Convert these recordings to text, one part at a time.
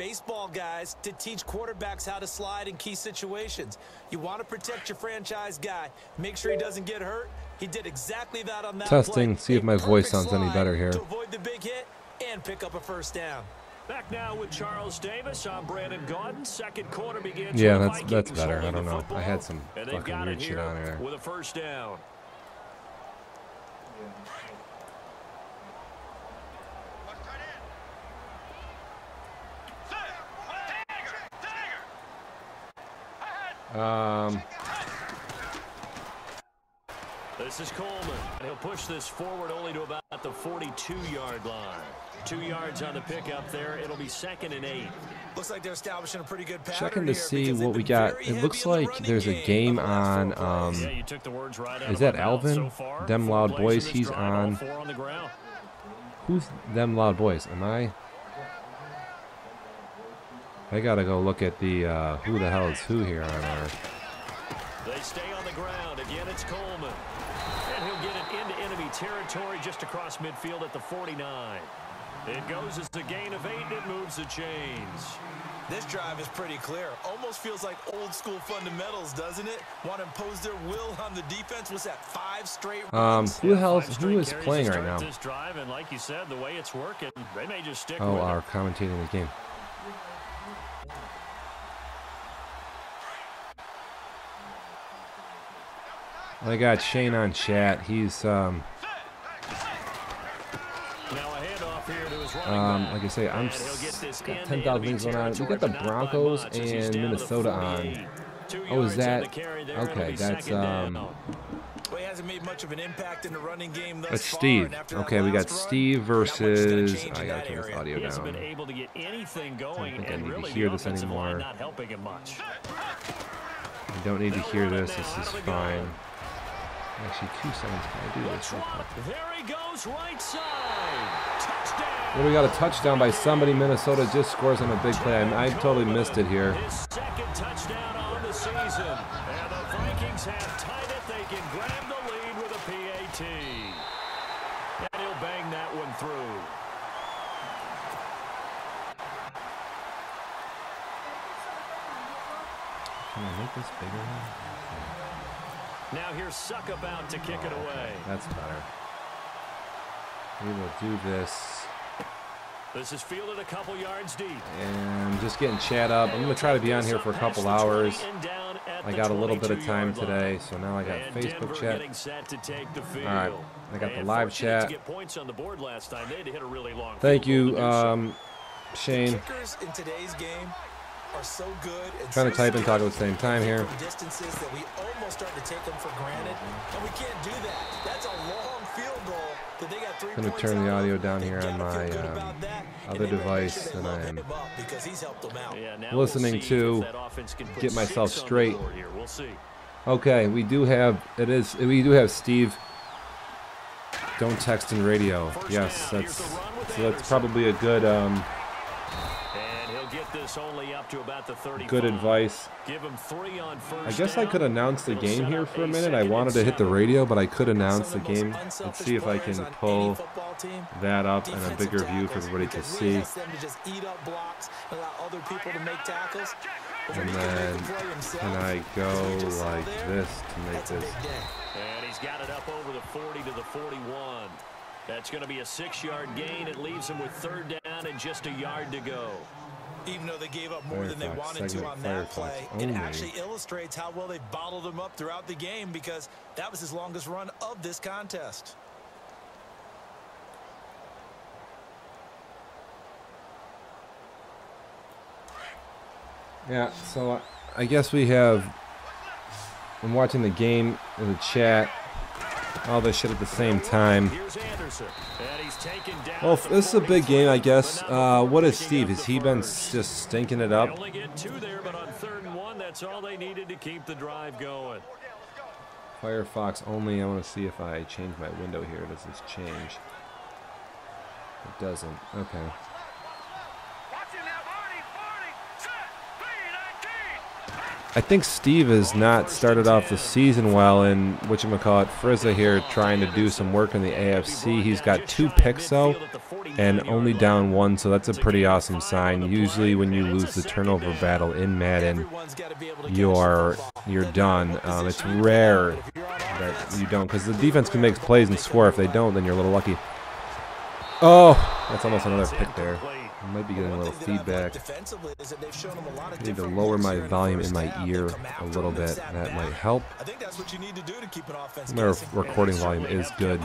baseball guys to teach quarterbacks how to slide in key situations. You want to protect your franchise guy. Make sure he doesn't get hurt. He did exactly that on that Testing, play. see if my voice sounds any better here. To avoid the big hit and pick up a first down. Back now with Charles Davis. I'm Brandon Gaudin. Second quarter begins. Yeah, that's better. I don't know. I had some fucking weird shit on there. With a first down. This is Coleman, and he'll push this forward only to about the 42-yard line. 2 yards on the pickup there. It'll be 2nd and 8. Looks like they're establishing a pretty good pattern. Checking to see what we got. It looks like there's a game on. Is that Alvin? Them Loud Boys. He's on. Who's Them Loud Boys? Am I? I gotta go look at the who the hell is who here on our. They stay on the ground. Again, it's Coleman. And he'll get it into enemy territory just across midfield at the 49. It goes as a gain of 8, and it moves the chains. This drive is pretty clear. Almost feels like old school fundamentals, doesn't it? Want to impose their will on the defense. What's that, 5 straight runs? Who is playing right now? This drive, and like you said, the way it's working, they may just stick Oh, with our commentating the game. I got Shane on chat. He's like I say, I'm got 10,000 things going on. We got the Broncos and Minnesota on. Oh, is that okay? That's That's Steve. Okay, we got Steve versus. I gotta turn this audio down. I don't think I need to hear this anymore. I don't need to hear this. This is fine. Actually, 2 seconds. Can I do this? There he goes, right side. Touchdown. Well, we got a touchdown by somebody. Minnesota just scores on a big play. I totally missed it here. His 2nd touchdown on the season. And the Vikings have tied it. They can grab the lead with a PAT. And he'll bang that one through. Can I make this bigger? Now here's Suck about to kick it away. That's better. We will do this. This is fielded a couple yards deep. And just getting chat up. I'm going to try to be on here for a couple hours. I got a little bit of time today, so now I got Facebook chat. All right, I got the live chat. Thank you, Shane. Are so good and trying to type and talk at the same time here. Distances that we almost start to take them for granted, and we can't do that. That's a long field goal that they got 3 points. I'm going to turn the audio down here on my other device, and I'm listening to get myself straight. Okay, we do have Steve. Don't text in radio. Yes, that's probably a good. Good advice. I guess I could announce the game here for a minute. I wanted to hit the radio, but I could announce the game. Let's see if I can pull that up in a bigger view for everybody to see. And then can I go like this to make this? And he's got it up over the 40 to the 41. That's going to be a 6-yard gain. It leaves him with 3rd down and just a yard to go. Even though they gave up more than they wanted to on that play, it actually illustrates how well they bottled them up throughout the game, because that was his longest run of this contest. Yeah, so I guess we have. I'm watching the game in the chat. All this shit at the same time. Well, this is a big game, I guess. What is Steve? Has he been just stinking it up? Only get 2 there, but on 3rd and 1, that's all they needed to keep the drive going. Firefox only. I want to see if I change my window here. Does this change? It doesn't. Okay. I think Steve has not started off the season well in whatchamacallit, Frizza here trying to do some work in the AFC. He's got 2 picks though. and only down 1, so that's a pretty awesome sign. Usually when you lose the turnover battle in Madden, you're done. It's rare that you don't, because the defense can make plays and score. If they don't, then you're a little lucky. Oh, that's almost another pick there. I might be getting a little feedback. I need to lower my volume in my ear a little bit. That might help. My recording volume is good.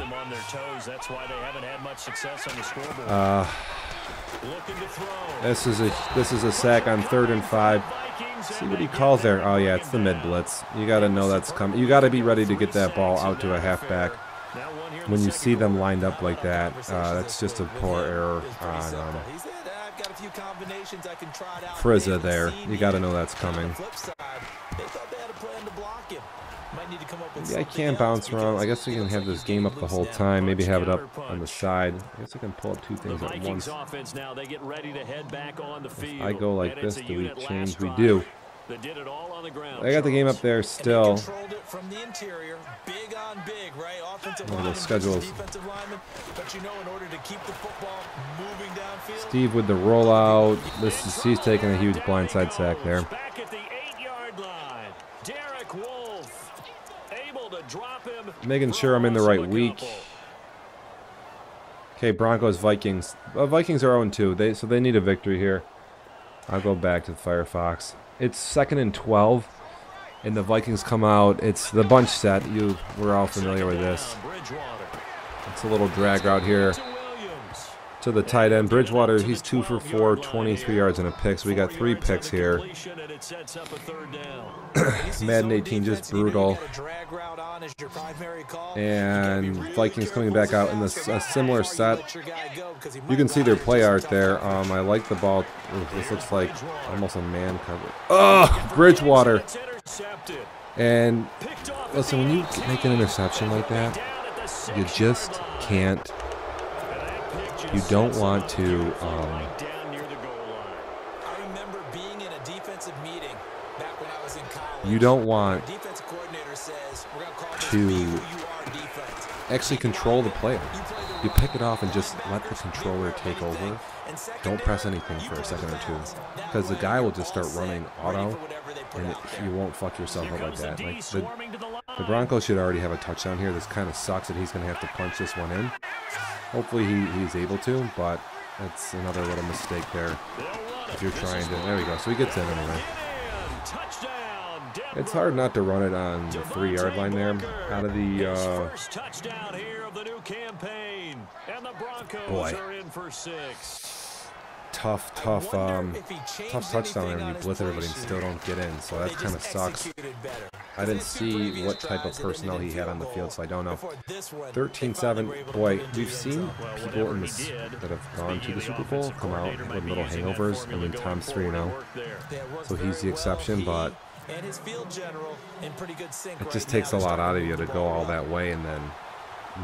This is a sack on 3rd and 5. See what he calls there. Oh yeah, it's the mid blitz. You got to know that's coming. You got to be ready to get that ball out to a halfback. When you see them lined up like that, that's just a poor error on Frizza there. You got to know that's coming. Maybe I can bounce around. I guess we can have this game up the whole time. Maybe have it up on the side. I guess I can pull up 2 things at once. If I go like this, do we change? We do. I got the game up there still. The schedules. Steve with the rollout. He's taking a huge blindside sack there. Making sure I'm in the right week. Okay, Broncos, Vikings. Vikings are 0-2, so they need a victory here. I'll go back to the Firefox. It's 2nd and 12, and the Vikings come out. It's the bunch set. We're all familiar with this. It's a little drag route here to the tight end. Bridgewater, he's 2 for 4, 23 yards and a pick. So we got 3 picks here. Madden 18 just brutal. And Vikings coming back out in a similar set. You can see their play art there. I like the ball. This looks like almost a man cover. Oh, Bridgewater. And listen, when you make an interception like that, you just can't. You don't want to. You don't want to actually control the player. You pick it off and just let the controller take over. Don't press anything for a second or 2, because the guy will just start running auto, and you won't fuck yourself up like that. Like the Broncos should already have a touchdown here. This kind of sucks that he's going to have to punch this one in. Hopefully he's able to, but that's another little mistake there. If you're trying to, there we go. So he gets in anyway. It's hard not to run it on the 3-yard line there. Out of the boy, tough touchdown there when you blitz everybody and still don't get in. So that kind of sucks. I didn't see what type of personnel he had on the field, so I don't know. 13-7. Boy, we've seen people in this that have gone to the Super Bowl come out with little hangovers. I mean, Tom's 3-0, so he's the exception, but it just takes a lot out of you to go all that way and then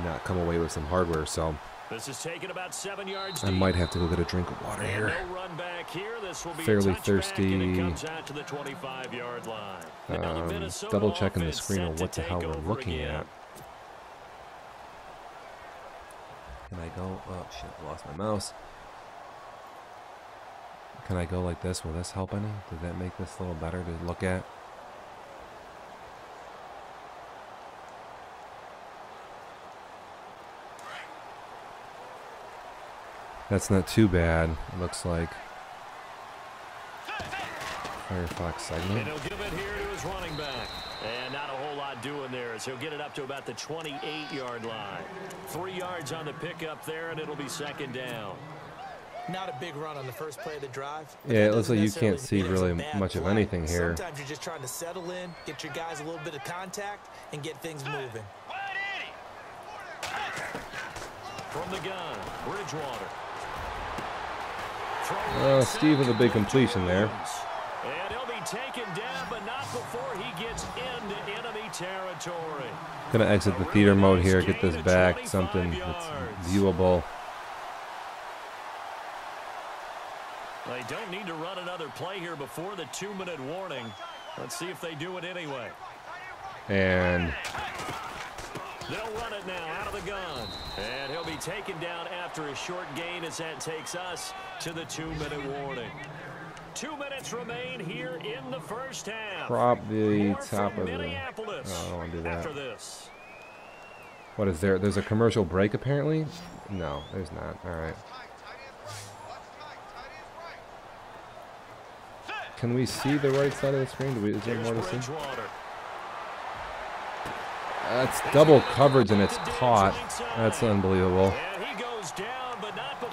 not come away with some hardware. So I might have to go get a drink of water here. Fairly thirsty. Double checking the screen on what the hell we're looking at. Can I go? Oh shit, I lost my mouse. Can I go like this? Will this help any? Does that make this a little better to look at? That's not too bad, it looks like. Firefox segment. And he'll give it here to his running back. And not a whole lot doing there as he'll get it up to about the 28-yard line. 3 yards on the pickup there, and it'll be 2nd down. Not a big run on the first play of the drive. Yeah, it looks like you can't see really much of anything here. Sometimes you're just trying to settle in, get your guys a little bit of contact, and get things moving. From the gun, Bridgewater. Steve with a big completion there. And he'll be taken down, but not before he gets into enemy territory. Gonna exit the theater mode here, get this back, something that's viewable. They don't need to run another play here before the 2-minute warning. Let's see if they do it anyway. And They'll run it now out of the gun. And he'll be taken down after a short gain as that takes us to the 2-minute warning. 2 minutes remain here in the first half. Prop the top of the... Oh, I don't want to do that. After this. What is there? There's a commercial break apparently? No, there's not. All right. Can we see the right side of the screen? Is there more to see? That's double coverage and it's caught. That's unbelievable.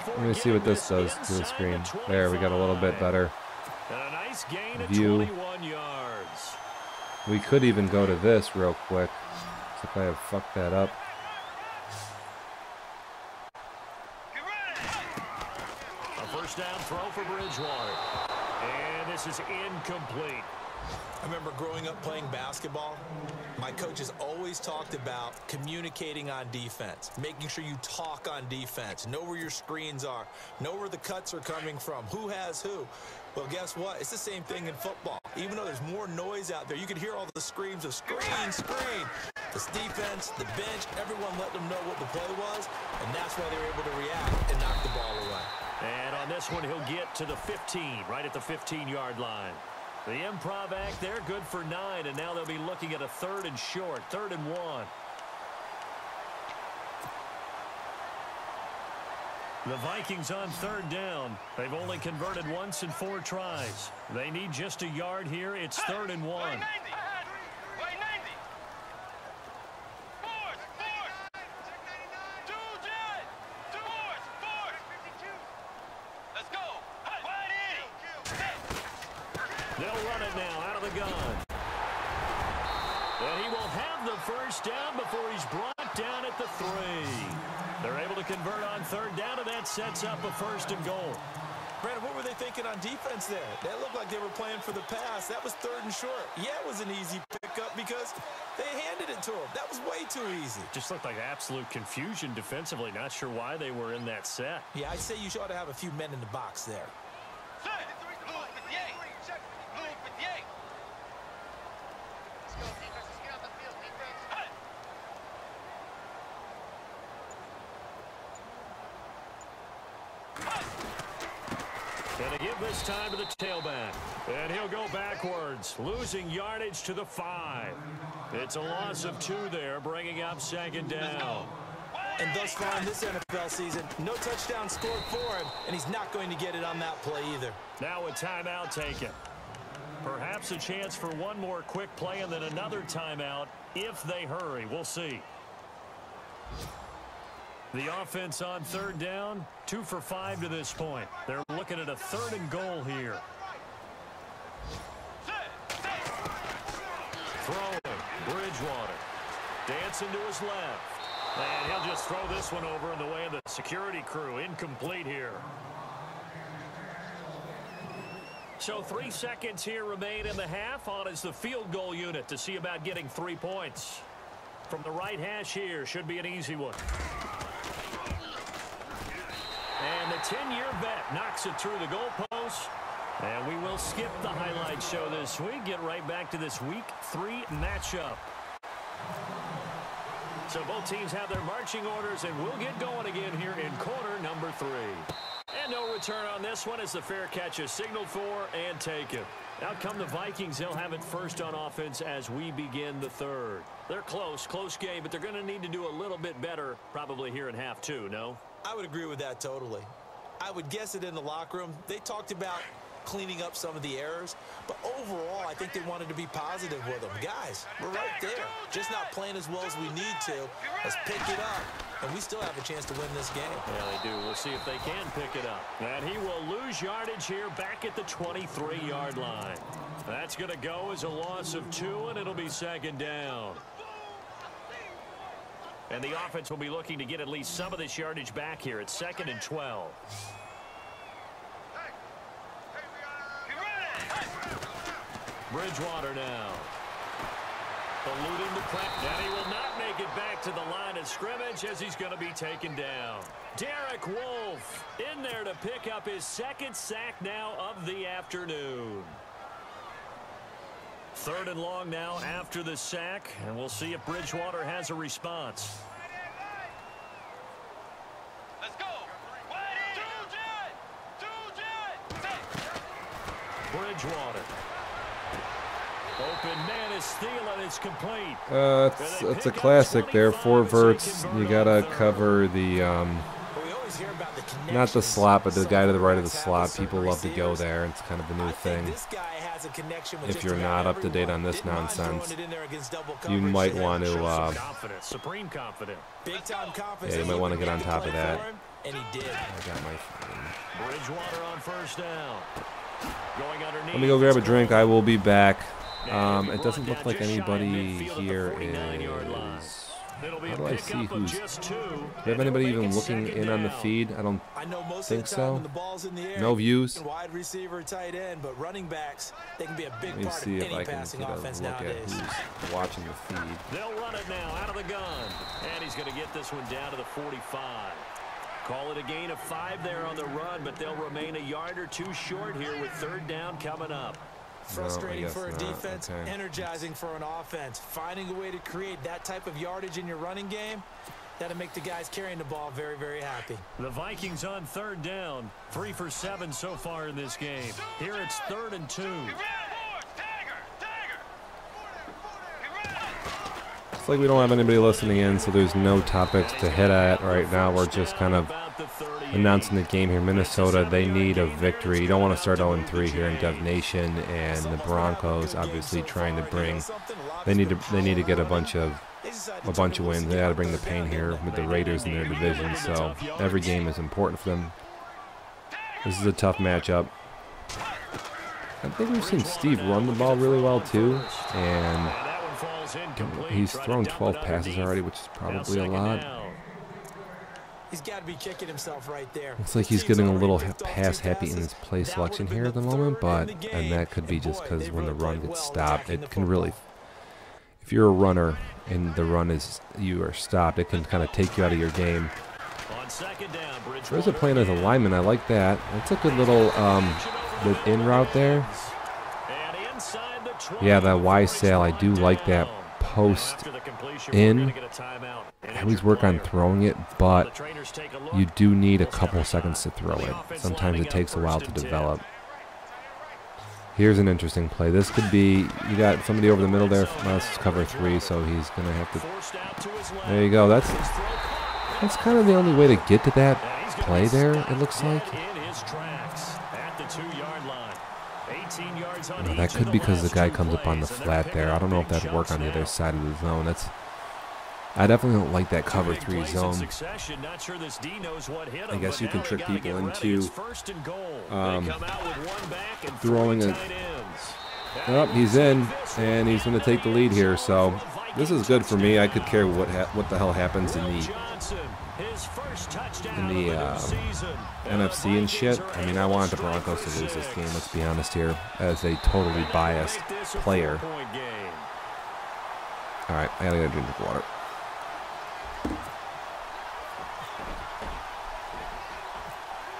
Let me see what this does to the screen. There, we got a little bit better view. We could even go to this real quick. If I have fucked that up. A first down throw for Bridgewater. And this is incomplete. I remember growing up playing basketball, my coaches always talked about communicating on defense, making sure you talk on defense, know where your screens are, know where the cuts are coming from, who has who. Well, guess what? It's the same thing in football. Even though there's more noise out there, you can hear all the screams of screen, screen. This defense, the bench, everyone let them know what the play was, and that's why they were able to react and knock the ball away. And on this one, he'll get to the 15, right at the 15-yard line. The improv act there, good for 9, and now they'll be looking at a 3rd and short, 3rd and 1. The Vikings on 3rd down. They've only converted once in 4 tries. They need just a yard here. It's 3rd and 1. They'll run it now out of the gun. And he will have the first down before he's brought down at the 3. They're able to convert on 3rd down, and that sets up a 1st and goal. Brandon, what were they thinking on defense there? That looked like they were playing for the pass. That was 3rd and short. Yeah, it was an easy pickup because they handed it to him. That was way too easy. Just looked like absolute confusion defensively. Not sure why they were in that set. Yeah, I'd say you ought to have a few men in the box there. And they give this time to the tailback. And he'll go backwards, losing yardage to the 5. It's a loss of 2 there, bringing up 2nd down. And thus far in this NFL season, no touchdown scored for him, and he's not going to get it on that play either. Now a timeout taken. Perhaps a chance for one more quick play and then another timeout if they hurry. We'll see. The offense on 3rd down, 2 for 5 to this point. They're looking at a 3rd and goal here. Throwing, Bridgewater. Dancing to his left. And he'll just throw this one over in the way of the security crew. Incomplete here. So 3 seconds here remain in the half. On is the field goal unit to see about getting 3 points. From the right hash here, should be an easy one. And the 10-year vet knocks it through the goalpost. And we will skip the highlight show this week. Get right back to this Week 3 matchup. So both teams have their marching orders, and we'll get going again here in quarter number 3. And no return on this one as the fair catch is signaled for and taken. Out come the Vikings. They'll have it first on offense as we begin the 3rd. They're close game, but they're going to need to do a little bit better probably here in half 2, no? I would agree with that totally. I would guess it in the locker room. They talked about cleaning up some of the errors, but overall, I think they wanted to be positive with them. Guys, we're right there. Just not playing as well as we need to. Let's pick it up, and we still have a chance to win this game. Yeah, they do. We'll see if they can pick it up. And he will lose yardage here back at the 23-yard line. That's going to go as a loss of 2, and it'll be 2nd down. And the offense will be looking to get at least some of this yardage back here at 2nd and 12. Bridgewater now. Eluding the pressure. And he will not make it back to the line of scrimmage as he's going to be taken down. Derek Wolfe in there to pick up his 2nd sack now of the afternoon. 3rd and long now after the sack, and we'll see if Bridgewater has a response. Let's go. Bridgewater. Open man is stealing. It's complete. It's a classic there. 4 verts. You gotta cover the not the slot, but the guy to the right of the slot. People love to go there. It's kind of the new thing. If you're not up to date on this nonsense, you might want to. Yeah, you might want to get on top of that. And he did. I got my. Bridgewater on 1st down. Going underneath. Let me go grab a drink. I will be back. It doesn't look like anybody here is. How do I see who's? Do we have anybody even looking in on the feed? I don't think so. No views. Wide receiver, tight end, but running backs, they can be a big part of any passing offense. Let me see if I can get a look at who's watching the feed. They'll run it now out of the gun, and he's going to get this one down to the 45. Call it a gain of 5 there on the run, but they'll remain a yard or 2 short here with 3rd down coming up. Frustrating for a defense, energizing for an offense. Finding a way to create that type of yardage in your running game, that'll make the guys carrying the ball very, very happy. The Vikings on 3rd down, 3 for 7 so far in this game. Here it's 3rd and 2. It's like we don't have anybody listening in, so there's no topics to hit at right now. We're just kind of announcing the game here. Minnesota, they need a victory. You don't want to start 0-3 here in Dev Nation, and the Broncos obviously trying to bring. They need to get a bunch of wins. They got to bring the pain here with the Raiders in their division. So every game is important for them. This is a tough matchup. I think we've seen Steve run the ball really well too, and he's thrown 12 passes already, which is probably a lot. He's got to be kicking himself right there. Looks like he's getting a little pass happy in his play selection here at the moment, and that could be just because when the run gets stopped, it can really, if you're a runner and the run is, you are stopped, it can kind of take you out of your game. There's a playing as a lineman. I like that. That's a good little in route there. Yeah, that Y sail, I do like that post in. I always work on throwing it, but you do need a couple seconds to throw it. Sometimes it takes a while to develop. Here's an interesting play. This could be, you got somebody over the middle there. Let's cover 3, so he's going to have to. There you go. That's kind of the only way to get to that play there, it looks like. No, that could be because the guy comes up on the flat there. I don't know if that'd work on the other side of the zone. I definitely don't like that cover 3 zone. I guess you can trick people into throwing a. Oh, he's in, and he's going to take the lead here. So this is good for me. I could care what the hell happens in the NFC and shit. I mean, I wanted the Broncos to lose this game. Let's be honest here, as a totally biased player. All right, I gotta get a drink of water.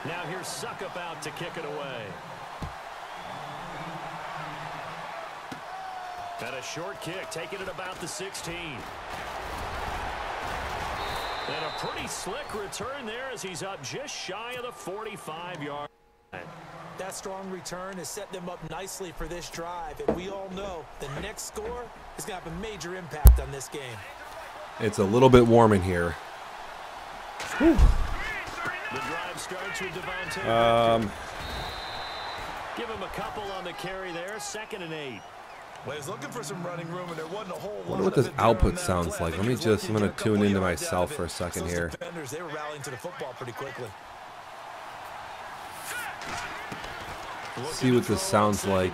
Now here's Suckup out to kick it away. And a short kick, taking it about the 16. And a pretty slick return there as he's up just shy of the 45-yard line. That strong return has set them up nicely for this drive. And we all know the next score is going to have a major impact on this game. It's a little bit warm in here. Whew. The drive starts with Devontae. Give him a couple on the carry there. 2nd and 8. Well, he's looking for some running room, and there wasn't a whole lot. I wonder what this output sounds like. I'm going to tune into myself for a second here. They were rallying to the football pretty quickly. See what this sounds like.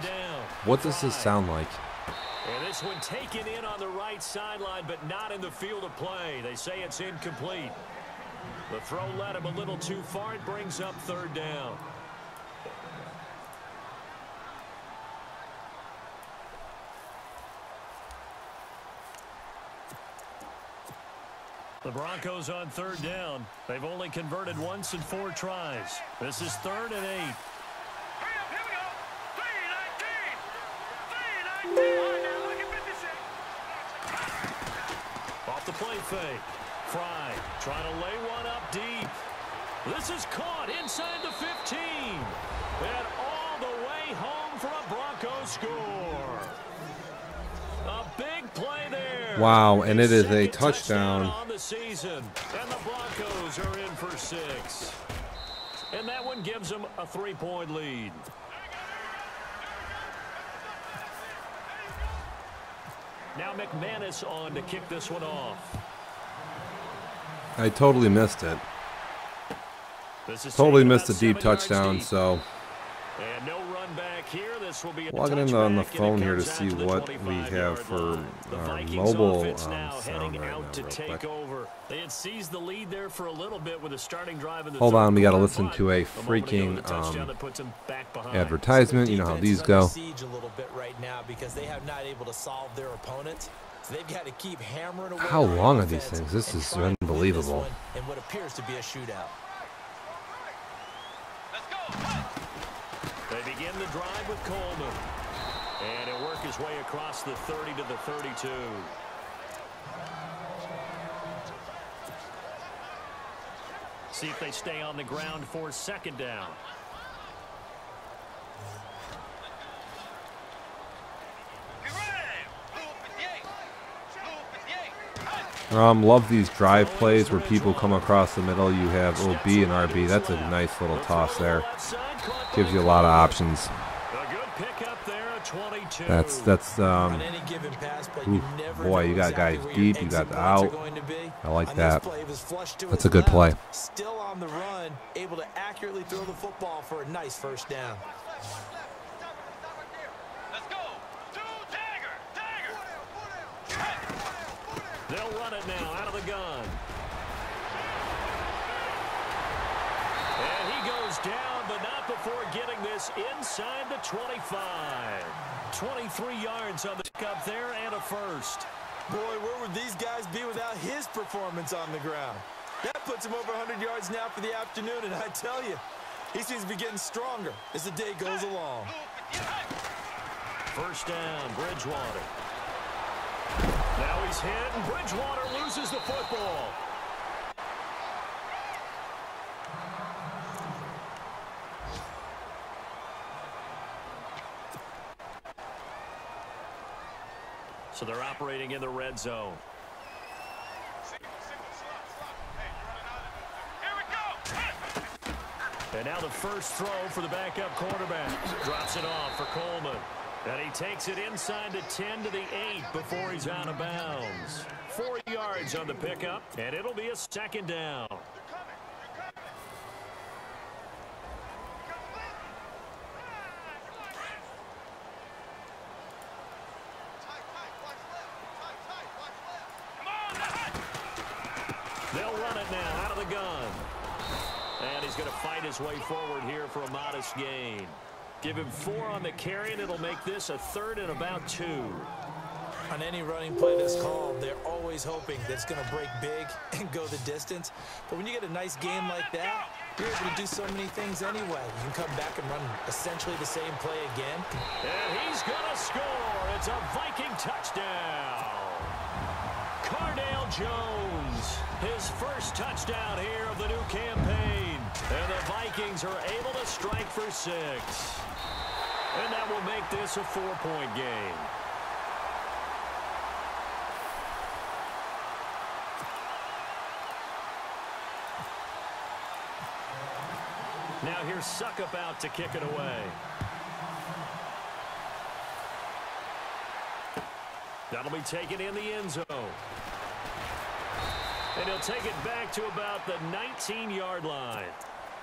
What does this sound like? And this one taken in on the right sideline, but not in the field of play. They say it's incomplete. The throw led him a little too far. It brings up 3rd down. The Broncos on 3rd down. They've only converted once in 4 tries. This is 3rd and 8. play fake. Fry trying to lay one up deep. This is caught inside the 15. And all the way home for a Broncos score. A big play there. Wow, and it is a touchdown. On the season. And the Broncos are in for 6. And that one gives them a 3-point lead. Now McManus on to kick this one off. I totally missed it. Totally missed a deep touchdown, so and no run back here. This will be logging in on the phone here to see what we have for our mobile sound right now to take over. They had seized the lead there for a little bit with a starting drive in the Hold on, we got to listen to a freaking advertisement. You know how these go. Siege a little bit right now because they have not able to solve their opponents. So they've got to keep hammering away. How long are these things? This is unbelievable. In what appears to be a shootout. They begin the drive with Coleman. And he'll work his way across the 30 to the 32. See if they stay on the ground for 2nd down. Love these drive plays where people come across the middle. You have OB and RB. That's a nice little toss there. Gives you a lot of options. That's ooh, boy, you got guys deep, you got out. I like that. That's a good play. Still on the run, able to accurately throw the football for a nice 1st down. They'll run it now out of the gun. And he goes down, but not before getting this inside the 25. 23 yards on the pickup there and a 1st. Boy, where would these guys be without his performance on the ground? That puts him over 100 yards now for the afternoon, and I tell you, he seems to be getting stronger as the day goes along. 1st down, Bridgewater. Now he's hit, and Bridgewater loses the football. So they're operating in the red zone. And now the first throw for the backup quarterback. Drops it off for Coleman. And he takes it inside the 10 to the 8 before he's out of bounds. 4 yards on the pickup, and it'll be a 2nd down. They'll run it now out of the gun. And he's going to fight his way forward here for a modest gain. Give him 4 on the carry, and it'll make this a 3rd and about 2. On any running play that's called, they're always hoping that it's going to break big and go the distance. But when you get a nice game like that, you're able to do so many things anyway. You can come back and run essentially the same play again. And he's going to score. It's a Viking touchdown. Cardale Jones, his first touchdown here of the new campaign. And the Vikings are able to strike for 6. And that will make this a 4-point game. Now here's Suckup out to kick it away. That'll be taken in the end zone. And he'll take it back to about the 19-yard line.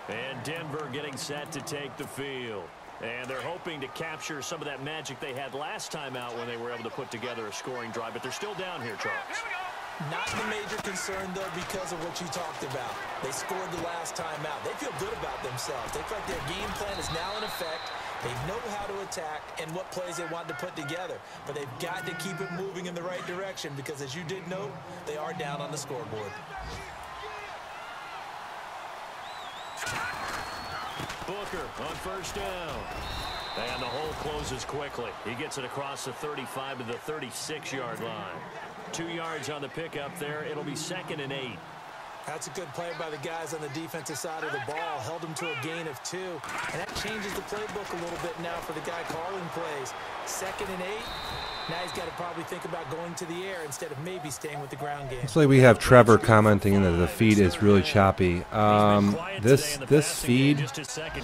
And Denver getting set to take the field. And they're hoping to capture some of that magic they had last time out when they were able to put together a scoring drive. But they're still down here, Charles. Not the major concern, though, because of what you talked about. They scored the last time out. They feel good about themselves. They feel like their game plan is now in effect. They know how to attack and what plays they want to put together. But they've got to keep it moving in the right direction because, as you did note, they are down on the scoreboard. Booker on first down. And the hole closes quickly. He gets it across the 35 to the 36-yard line. 2 yards on the pickup there. It'll be 2nd and 8. That's a good play by the guys on the defensive side of the ball. Held them to a gain of 2. And that changes the playbook a little bit now for the guy calling plays. 2nd and 8. Now he's got to probably think about going to the air instead of maybe staying with the ground game. Looks like we have Trevor commenting that the feed is really choppy. This feed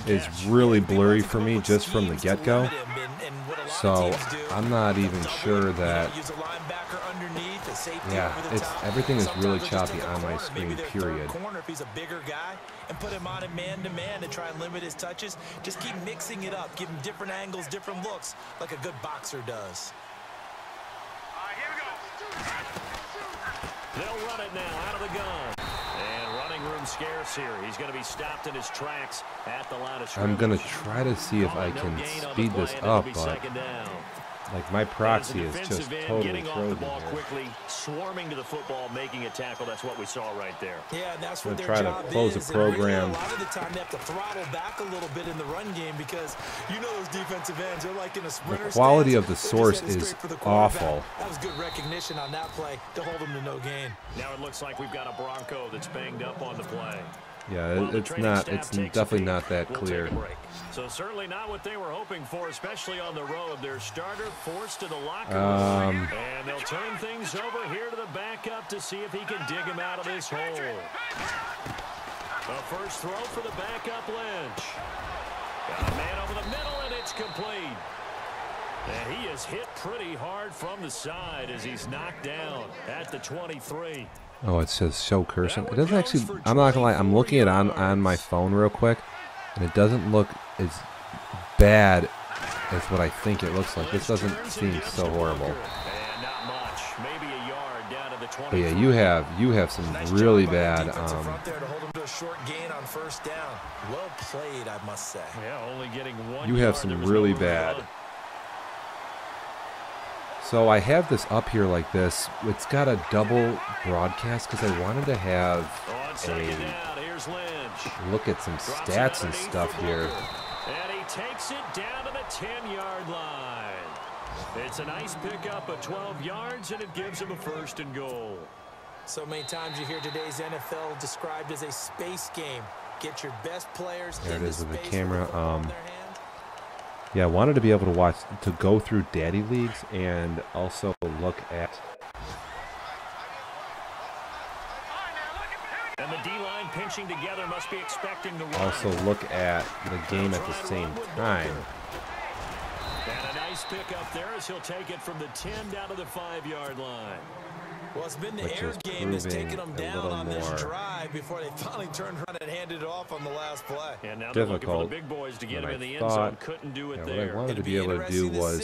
is really blurry for me just from the get-go. So I'm not even sure that. Yeah, everything is really choppy on my screen, period. If he's a bigger guy and put him on it man-to-man to try and limit his touches, just keep mixing it up. Give him different angles, different looks, like a good boxer does. They'll run it now out of the gun. And running room scarce here. He's going to be stopped in his tracks at the line of scrimmage. I'm going to try to see if I can speed this up, but like my proxy is just totally frozen here. Quickly, swarming to the football, making a tackle. That's what we saw right there. Yeah, and that's what their try job to close is. the program. Really, a lot of the time they have to throttle back a little bit in the run game because you know those defensive ends are like in a sprinter. The quality stance. of the source is awful. That was good recognition on that play to hold them to no gain. Now it looks like we've got a Bronco that's banged up on the play. Yeah, it's definitely not that clear. So certainly not what they were hoping for, especially on the road. Their starter forced to the locker room. And they'll turn things over here to the backup to see if he can dig him out of this hole. The first throw for the backup, Lynch. Got a man over the middle, and it's complete. And he is hit pretty hard from the side as he's knocked down at the 23. Oh, it says show cursing. It doesn't actually, I'm not gonna lie, I'm looking at it on my phone real quick, and it doesn't look as bad as what I think it looks like. This doesn't seem so horrible. But yeah, you have some really bad. Well played, I must say. Yeah, only getting 1 you have some really bad. So I have this up here like this. It's got a double broadcast because I wanted to have a look at some stats and stuff here. And he takes it down to the 10-yard line. It's a nice pickup of 12 yards, and it gives him a 1st and goal. So many times you hear today's NFL described as a space game. Get your best players. There it is with the camera. Yeah, I wanted to be able to go through Daddy Leagues and also look at. And the D-line pinching together must be expecting the run. Also look at the game at the same time. And a nice pickup there as he'll take it from the 10 down to the 5-yard line. Well, it's been the air game that's taken them down on this drive before they finally turned around and handed it off on the last play. And now they're looking for the big boys to get him in the end zone. Couldn't do it there. What I wanted to be able to do was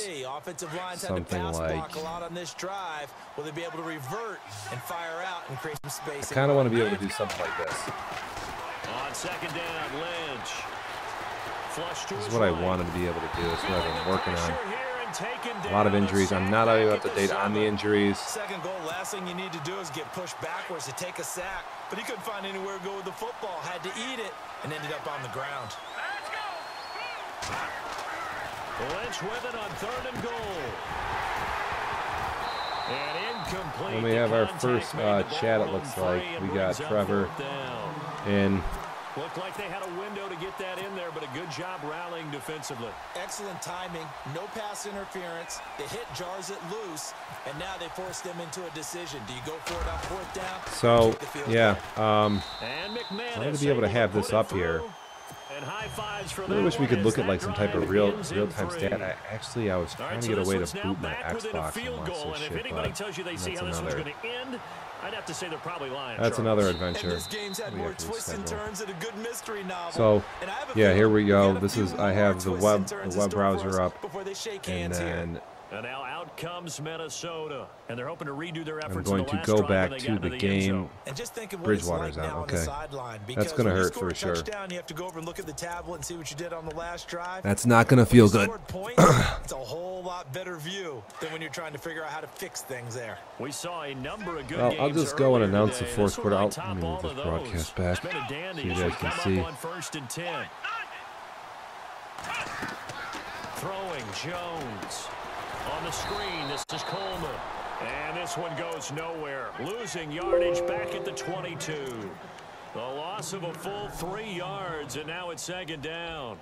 something like. A lot on this drive. Will they be able to revert and fire out and create some space? I kind of want to be able to do something like this. On 2nd down, Lynch. This is what I wanted to be able to do. This is what I've been working on. A lot of injuries. I'm not up to date on the injuries. Second goal, last thing you need to do is get pushed backwards to take a sack. But he couldn't find anywhere to go with the football. Had to eat it and ended up on the ground. Lynch with it on 3rd and goal. And incomplete. When we have our first chat, it looks like we got Trevor in. Looked like they had a window to get that in there, but a good job rallying defensively. Excellent timing, no pass interference. They hit jars it loose, and now they force them into a decision. Do you go for it on 4th down? So, yeah, I wanted to be able to have this up here. I really wish we could look at like some type of real-time stat. I was trying to get a way to boot my Xbox and watch this shit, but I'd have to say they're probably lying. That's another adventure. This game's had more twists and turns than a good mystery novel. So, yeah, here we go. I have the web browser up, and then And now out comes Minnesota, and they're hoping to redo their efforts. I'm going to go back to the game. Bridgewater's out. Okay, that's going to hurt for sure. You have to go over and look at the tablet and see what you did on the last drive. That's not going to feel good. It's a whole lot better view than when you're trying to figure out how to fix things there. We saw a number of good games. I'll just go and announce the fourth quarter. Let me move this broadcast back so you guys can see. Throwing Jones. On the screen, this is Coleman. And this one goes nowhere. Losing yardage back at the 22. The loss of a full 3 yards, and now it's second down.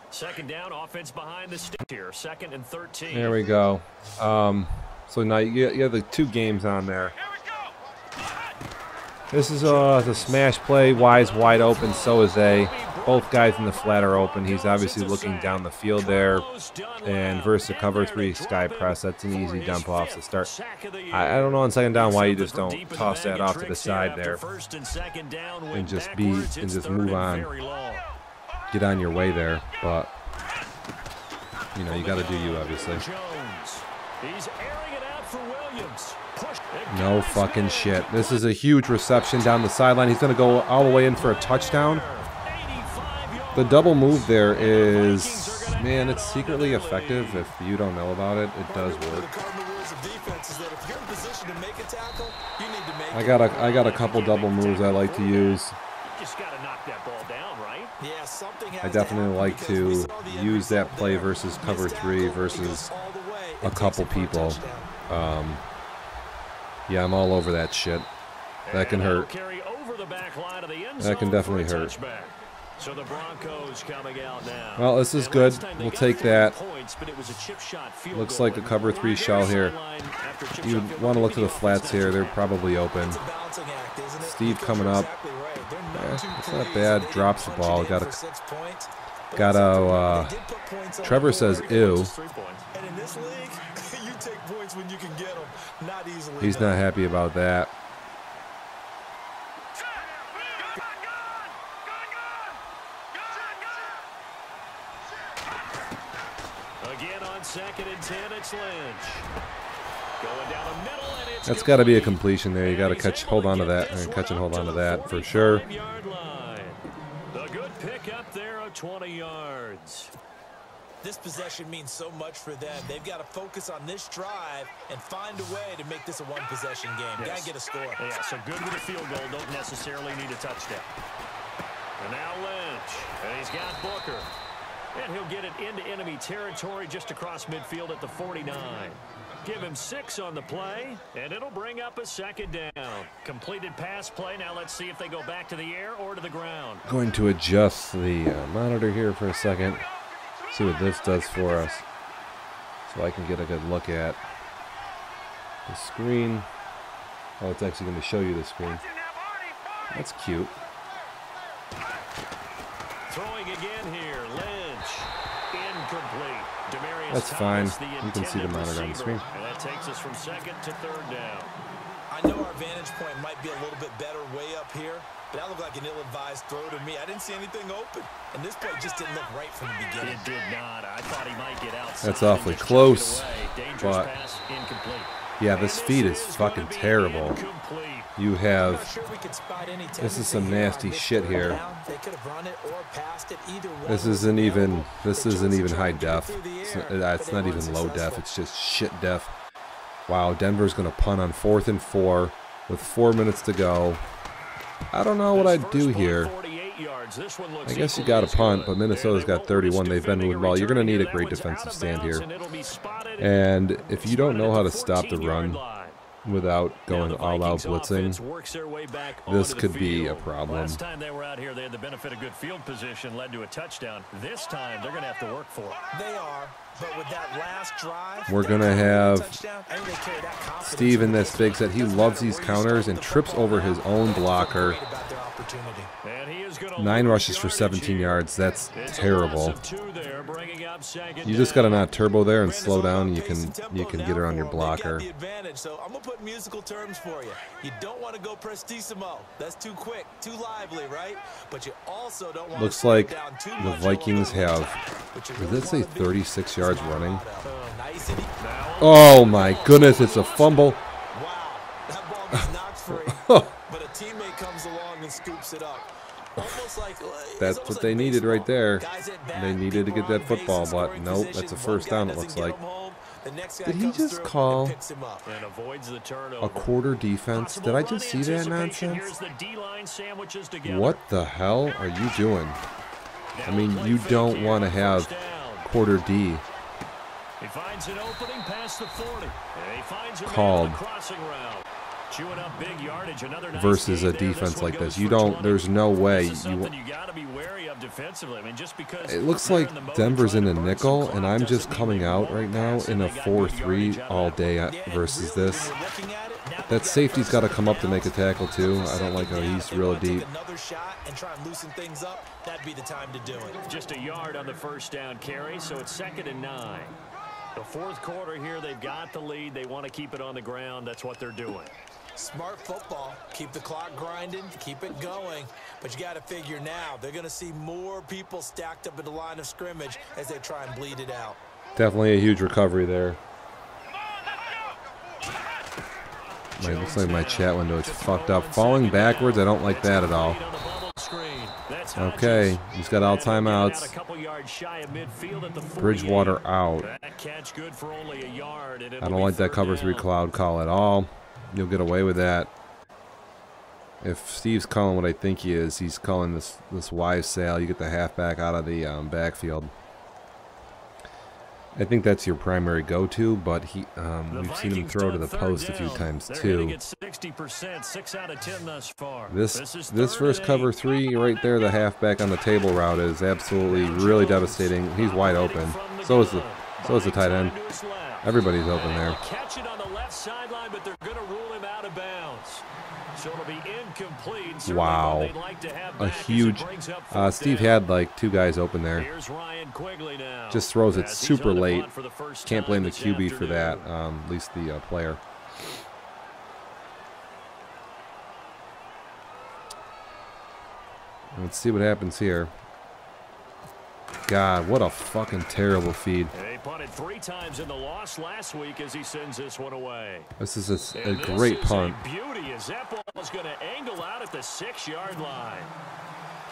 Second down, offense behind the stick here. 2nd and 13. There we go. So now you have the 2 games on there. This is the smash play. Wise wide open. So is A. Both guys in the flat are open. He's obviously looking down the field there. And versus the cover 3 sky press. That's an easy dump off to start. I don't know on second down why you just don't toss that off to the side there and just move on. Get on your way there, but you know you got to do you obviously. No fucking shit. This is a huge reception down the sideline. He's going to go all the way in for a touchdown. The double move there is, man, it's secretly effective. If you don't know about it, it does work. I got a couple double moves I like to use. I definitely like to use that play versus cover 3 versus a couple people. Yeah, I'm all over that shit. That can hurt. That can definitely hurt. Well, this is good. We'll take that. Looks like a cover 3 shell here. You want to look to the flats here. They're probably open. Steve coming up. It's not bad. Drops the ball. Trevor says ew. He's not happy about that. Again on 2nd and 10, it's Lynch. Going down the middle, and it's that's got to be a completion there. You got to catch, hold on to that, and catch and hold on to that for sure. The good pick up there of 20 yards. This possession means so much for them. They've got to focus on this drive and find a way to make this a one-possession game. Got to get a score. Yeah, so good with a field goal. Don't necessarily need a touchdown. And now Lynch. And he's got Booker. And he'll get it into enemy territory just across midfield at the 49. Give him 6 on the play, and it'll bring up a second down. Completed pass play. Now let's see if they go back to the air or to the ground. Going to adjust the monitor here for a second. See what this does for us. So I can get a good look at the screen. Oh, it's actually going to show you the screen. That's cute. Throwing again here, Lynch. Incomplete. Demarius That's fine. You can see the monitor on the screen. And that takes us from 2nd to 3rd down. I know our vantage point might be a little bit better way up here, but that looked like an ill-advised throw to me. I didn't see anything open, and this play just didn't look right from the beginning. It did not. I thought he might get outside. That's awfully close, but pass, incomplete. Yeah, this feed is fucking terrible. You have, this is some nasty shit here. This isn't even high def. It's not even low def. It's just shit def. Wow, Denver's gonna punt on 4th and 4 with 4 minutes to go. I don't know what I'd do here. I guess you got to punt, but Minnesota's got 31. They've been moving well. You're going to need a great defensive stand here. And if you don't know how to stop the run without going all-out blitzing, this could be a problem. Last time they were out here, they had the benefit of good field position, led to a touchdown. This time, they're going to have to work for it. They are, but with that last drive, we're going to have Steve in this big set. He loves these counters and trips over his own blocker. 9 rushes for 17 yards. That's terrible. You just got to not turbo there and slow down. You can get around your blocker. So I'm gonna put musical terms for you. You don't want to go prestissimo. That's too quick, too lively, right? But you also don't want looks like the Vikings have, does that say 36 yards running? Oh my goodness, it's a fumble. Wow, that ball was knocked free, but a teammate comes along and scoops it up. That's what they needed right there. They needed to get that football, but nope, that's a first down, it looks like. Did he just call a quarter defense? Did I just see that nonsense? What the hell are you doing? I mean, you don't want to have quarter D. He finds an opening past the 40. And he finds a called crossing route. Chewing up big yardage, another nice versus a defense like this. You don't. There's no way you got to be wary of defensively. I mean, just because it looks like Denver's in a nickel, and I'm just coming out right now in a 4-3 all day versus this. That safety's got to come up to make a tackle too. I don't like how he's real deep. Another shot and try and loosen things up. That'd be the time to do it. Just a yard on the first down carry, so it's 2nd and 9. The fourth quarter here, they've got the lead. They want to keep it on the ground. That's what they're doing. Smart football. Keep the clock grinding. Keep it going. But you got to figure now, they're going to see more people stacked up at the line of scrimmage as they try and bleed it out. Definitely a huge recovery there. Looks like my chat window is fucked up. Falling backwards, I don't like that at all. Okay, he's got all timeouts. Bridgewater out. I don't like that cover 3 cloud call at all. You'll get away with that. If Steve's calling what I think he is, he's calling this wise sail. You get the halfback out of the backfield. I think that's your primary go-to, but we've seen him throw to the post a few times too. This first cover 3 right there, the halfback on the table route is absolutely really devastating. He's wide open. So is the tight end. Everybody's open there. Catch it on the left sideline, but they're going to rule him out of bounds. So it'll be incomplete. Wow. A huge Steve had like 2 guys open there. Just throws it super late. Can't blame the QB for that, at least the player. Let's see what happens here. God, what a fucking terrible feed. He punted 3 times in the loss last week as he sends this one away. This is a great punt. Beauty as that ball is going to angle out at the 6-yard line.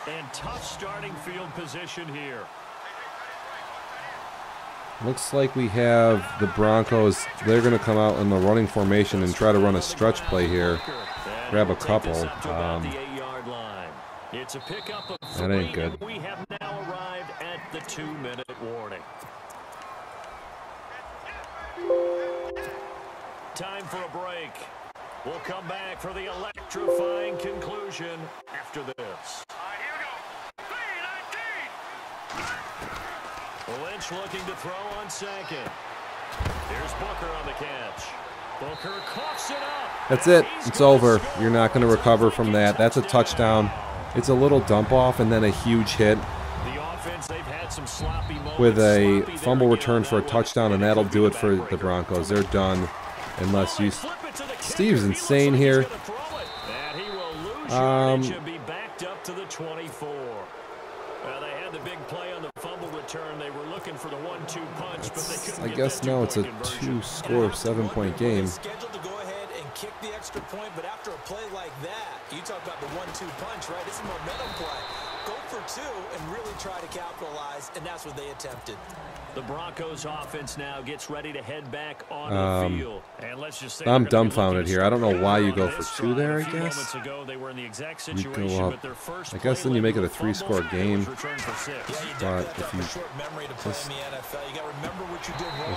And tough starting field position here. Looks like we have the Broncos. They're going to come out in the running formation and try to run a stretch play here. Grab a couple. It's a pickup of 3. That ain't good. We have now arrived at the 2-minute warning. Time for a break. We'll come back for the electrifying conclusion after this. Lynch looking to throw on 2nd. Here's Booker on the catch. Booker coughs it up. That's it. It's over. You're not going to recover from that. That's a touchdown. It's a little dump off and then a huge hit with a fumble return for a touchdown, and that'll do it for the Broncos. They're done unless you... Steve's insane here. I guess now it's a 2-score 7-point game. Kick the extra point, but after a play like that, you talk about the 1-2 punch, right? It's a momentum play. Go for 2 and really try to capitalize, and that's what they attempted. The Broncos offense now gets ready to head back on the field. And let's just say I'm dumbfounded here. I don't know why you go for 2 there, I guess. You go up. I guess then you make it a 3-score game. But if you just... Was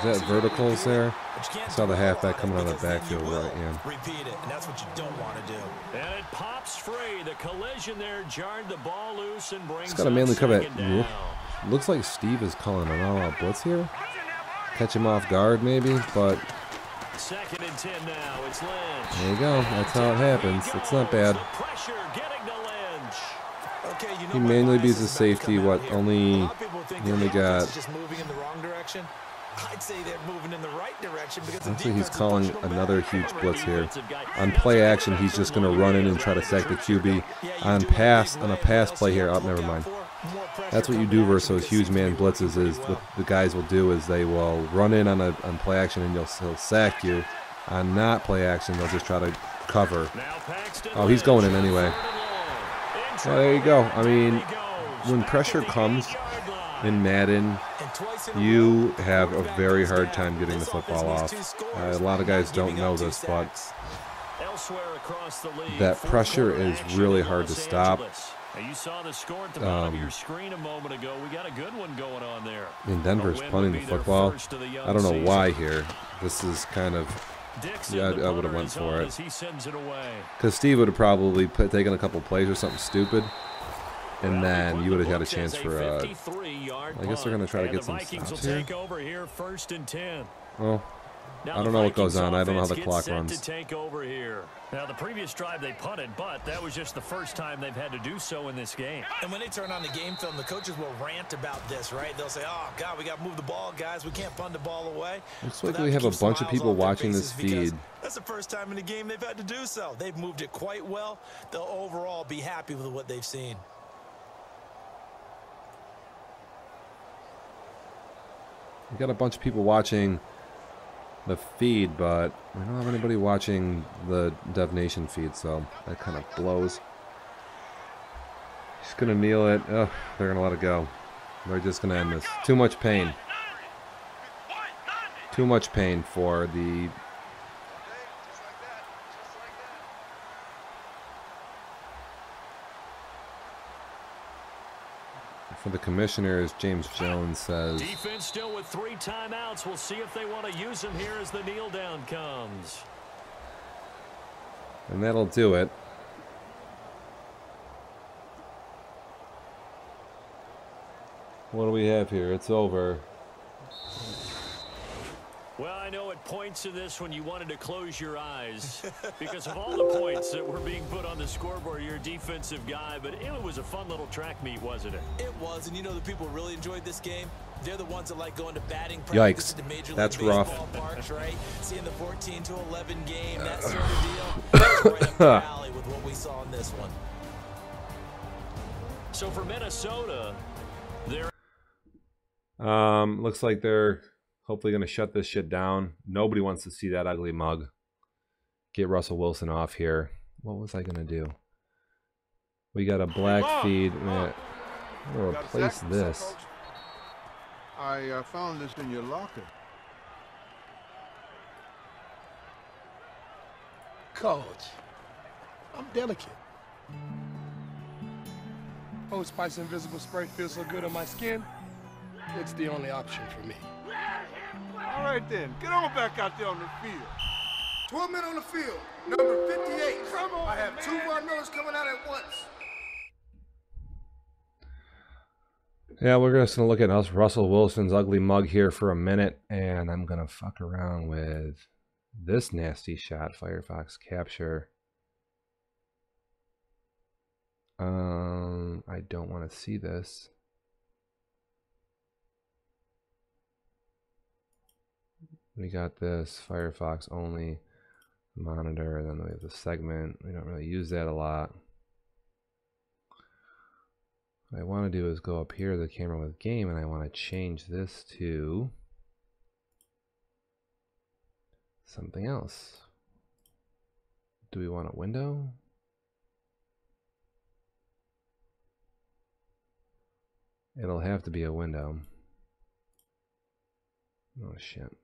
that verticals there? I saw the halfback coming out of the backfield right in. Repeat it, and that's what you don't want to do. And it pops free. The collision there jarred the ball loose and brings it's got a mainly cover. Looks like Steve is calling an all-out blitz here. Catch him off guard maybe, but 2nd and 10 now. It's Lynch. There you go. That's how it happens. It's not bad. He manually beats the safety. He only got... I'd say they're moving in the right direction because I think he's calling another huge blitz here. On play action, he's just going to run in and try to sack the QB. On a pass play here, oh, never mind. That's what you do versus those huge man blitzes. Is what the guys will do is they will run in on play action and he'll sack you. On not play action, they'll just try to cover. Oh, he's going in anyway. Well, there you go. I mean, when pressure comes in Madden, you have a very hard time getting the football off. A lot of guys don't know this, but that pressure is really hard to stop. You saw the score at the bottom of your screen a moment ago. We got a good one going on there. I mean, Denver's punting the football. I don't know why here. This is kind of... Yeah, I would have went for it. Because Steve would have probably taken a couple plays or something stupid. And then you would have had a chance for... I guess they're going to try to get some stops here. Well... I don't know what goes on. I don't know how the clock runs. Take over here. Now, the previous drive they punted, but that was just the first time they've had to do so in this game. And when they turn on the game film, the coaches will rant about this, right? They'll say, oh, God, we got to move the ball, guys. We can't punt the ball away. Looks like we have a bunch of people watching this feed. That's the first time in the game they've had to do so. They've moved it quite well. They'll overall be happy with what they've seen. We got a bunch of people watching the feed, but we don't have anybody watching the Dev Nation feed, so that kind of blows. He's gonna kneel it. Oh, they're gonna let it go. They're just gonna end this. Too much pain. Too much pain for the... For the Commissioners, James Jones says... Defense still with 3 timeouts. We'll see if they want to use them here as the kneel down comes. And that'll do it. What do we have here? It's over. Well, I know at points in this when you wanted to close your eyes because of all the points that were being put on the scoreboard. You're a defensive guy, but it was a fun little track meet, wasn't it? It was, and you know the people really enjoyed this game? They're the ones that like going to batting practice Yikes. at the Major League That's Baseball rough. Parks, right? Seeing the 14-11 game, that sort of deal. That's right up the alley with what we saw in this one. So for Minnesota, they're... Looks like they're... hopefully going to shut this shit down. Nobody wants to see that ugly mug. Get Russell Wilson off here. What was I going to do? We got a black feed. I'm going to replace this. I found this in your locker. Coach, I'm delicate. Old Spice Invisible Spray feels so good on my skin. It's the only option for me. All right, then. Get on back out there on the field. 12 men on the field. Number 58. Come on, I have 2 Von Millers coming out at once. Yeah, we're just going to look at Russell Wilson's ugly mug here for a minute, and I'm going to fuck around with this nasty shot, Firefox capture. I don't want to see this. We got this Firefox only monitor, and then we have the segment. We don't really use that a lot. What I want to do is go up here to the camera with game, and I want to change this to something else. Do we want a window? It'll have to be a window. Oh shit.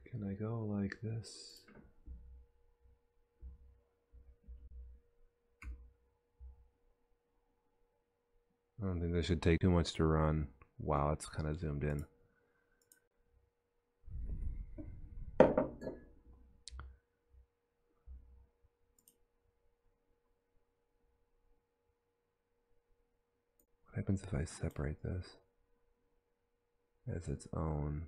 Can I go like this? I don't think this should take too much to run. Wow, it's kind of zoomed in. What happens if I separate this as its own?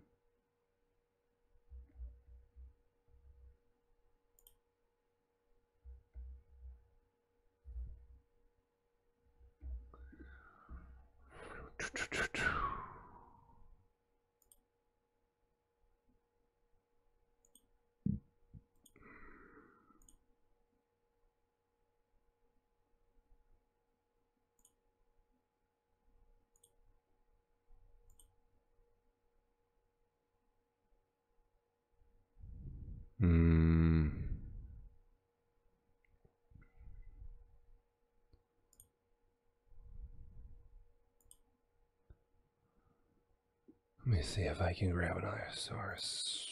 Let me see if I can grab another source.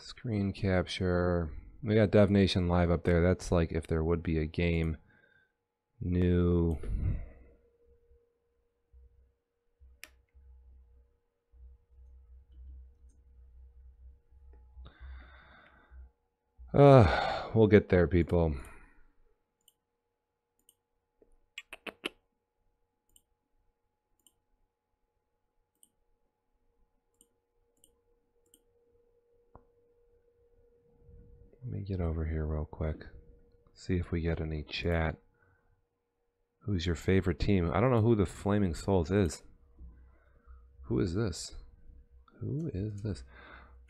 Screen capture. We got Dev Nation Live up there. That's like if there would be a game. New. We'll get there, people. Let me get over here real quick. See if we get any chat. Who's your favorite team? I don't know who the Flaming Souls is. Who is this? Who is this?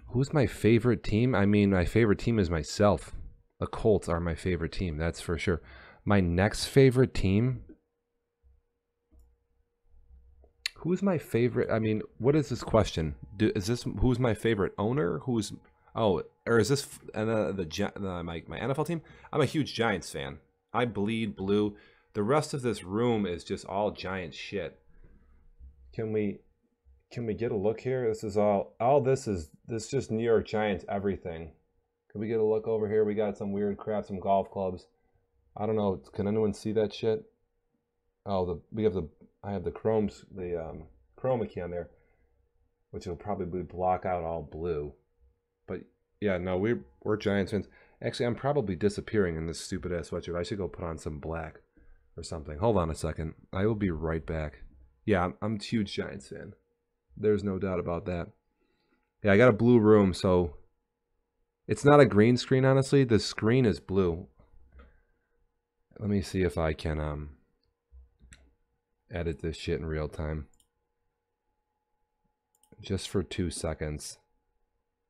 Who's my favorite team? I mean, my favorite team is myself. The Colts are my favorite team, that's for sure. My next favorite team? Who's my favorite? I mean, what is this question? Is this who's my favorite owner? Who's or is this my NFL team? I'm a huge Giants fan. I bleed blue. The rest of this room is just all Giants shit. Can we get a look here? This is this is just New York Giants everything. Can we get a look over here? We got some weird crap, some golf clubs. I don't know. Can anyone see that shit? Oh, I have the chroma key on there, which will probably block out all blue. But yeah, no, we're Giants fans. Actually, I'm probably disappearing in this stupid ass sweatshirt. I should go put on some black or something. Hold on a second. I will be right back. Yeah, I'm a huge Giants fan. There's no doubt about that. Yeah, I got a blue room, so it's not a green screen, honestly. The screen is blue. Let me see if I can edit this shit in real time. Just for 2 seconds.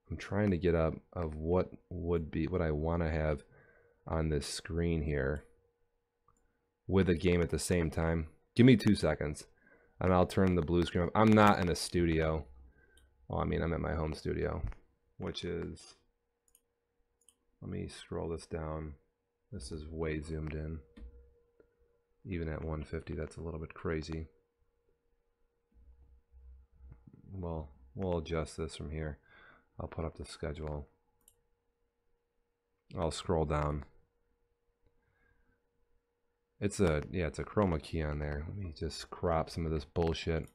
I'm trying to get up of what I want to have on this screen here with a game at the same time. Give me 2 seconds and I'll turn the blue screen off. I'm not in a studio. Well, I mean, I'm at my home studio, which is, let me scroll this down. This is way zoomed in. Even at 150, that's a little bit crazy. Well, we'll adjust this from here. I'll put up the schedule. I'll scroll down. It's a chroma key on there. Let me just crop some of this bullshit.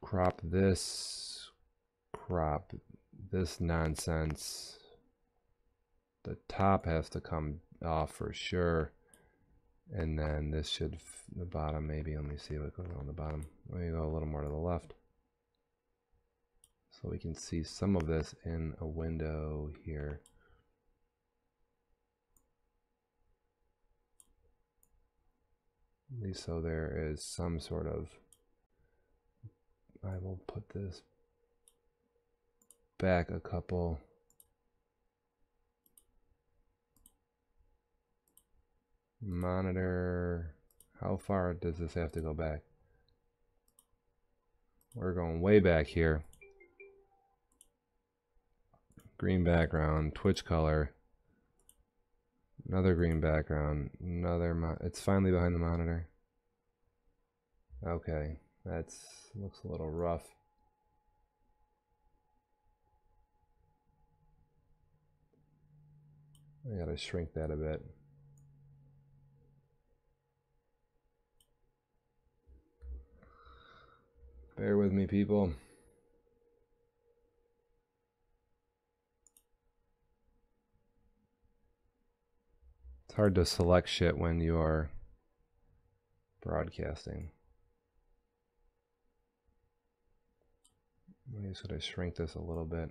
Crop this nonsense. The top has to come off for sure. And then this should, the bottom maybe, let me see what goes on the bottom. Let me go a little more to the left. So we can see some of this in a window here. At least so there is some sort of, I will put this back a couple. Monitor, how far does this have to go back? We're going way back here. Green background, Twitch color, another green background, it's finally behind the monitor. Okay, looks a little rough. I gotta shrink that a bit. Bear with me, people. It's hard to select shit when you are broadcasting. Maybe should I shrink this a little bit?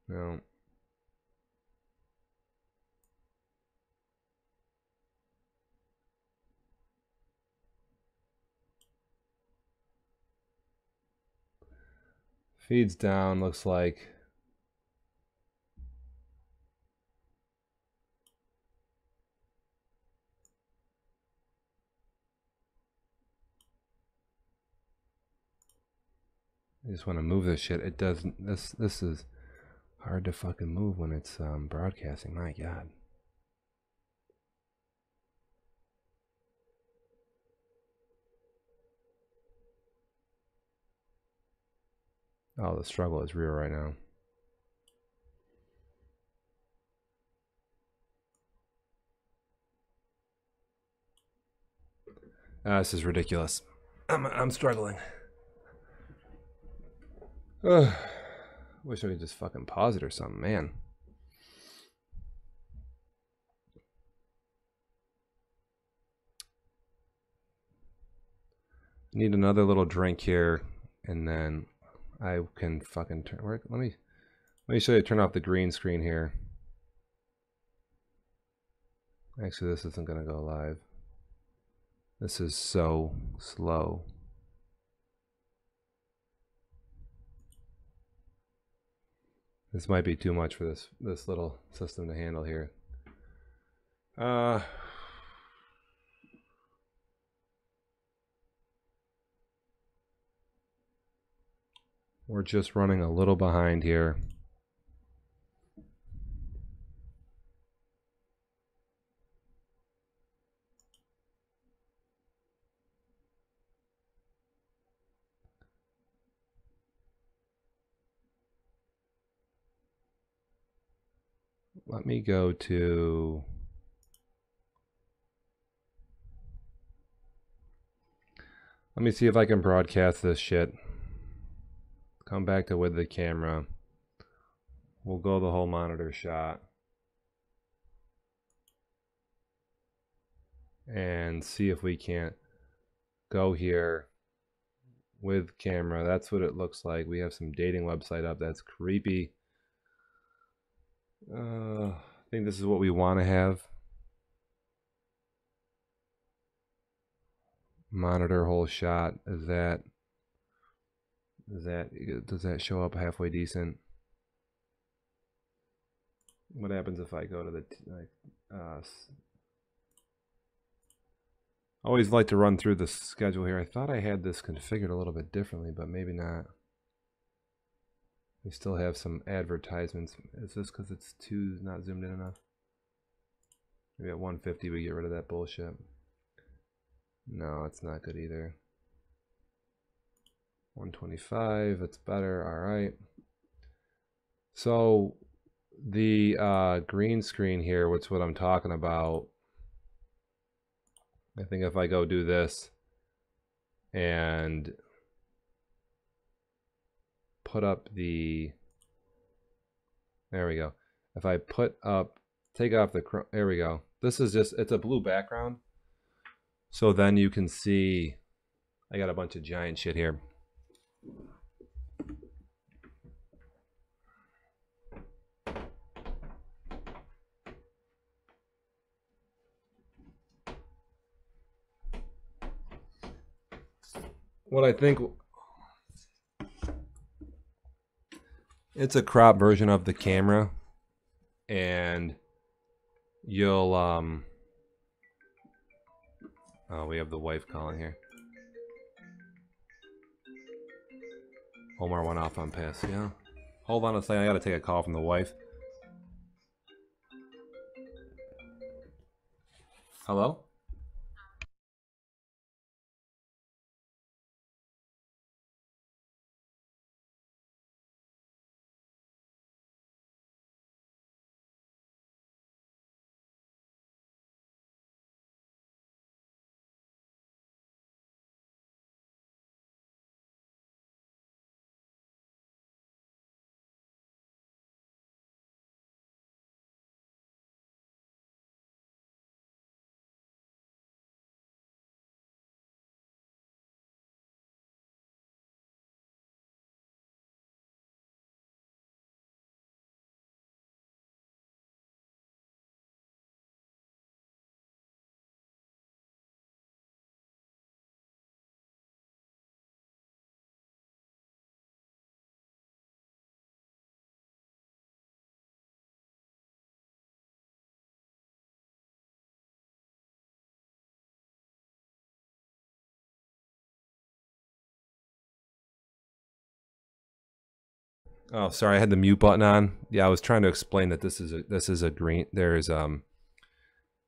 No. Feeds down, looks like. I just want to move this shit. It doesn't, this is hard to fucking move when it's broadcasting. My God. Oh, the struggle is real right now. This is ridiculous. I'm struggling. Wish I could just fucking pause it or something, man. Need another little drink here, and then I can fucking turn. Let me show you. Turn off the green screen here. Actually, this isn't gonna go live. This is so slow. This might be too much for this little system to handle here. We're just running a little behind here. Let me go to... Let me see if I can broadcast this shit. Come back to with the camera. We'll go the whole monitor shot. And see if we can't go here with camera. That's what it looks like. We have some dating website up. That's creepy. I think this is what we want to have. Monitor whole shot. Does that show up halfway decent? What happens if I go to the always like to run through the schedule here. I thought I had this configured a little bit differently, but maybe not. We still have some advertisements. Is this because it's not zoomed in enough? Maybe at 150 we get rid of that bullshit. No, it's not good either. 125, it's better. All right. So the green screen here, what's what I'm talking about. I think if I go do this and put up the, there we go. If I take off the, there we go. This is just, it's a blue background. So then you can see, I got a bunch of giant shit here. What I think, it's a crop version of the camera, and you'll oh, we have the wife calling here. Omar went off on pass, yeah. Hold on a second, I gotta take a call from the wife. Hello? Oh, sorry, I had the mute button on. Yeah, I was trying to explain that this is a green. There's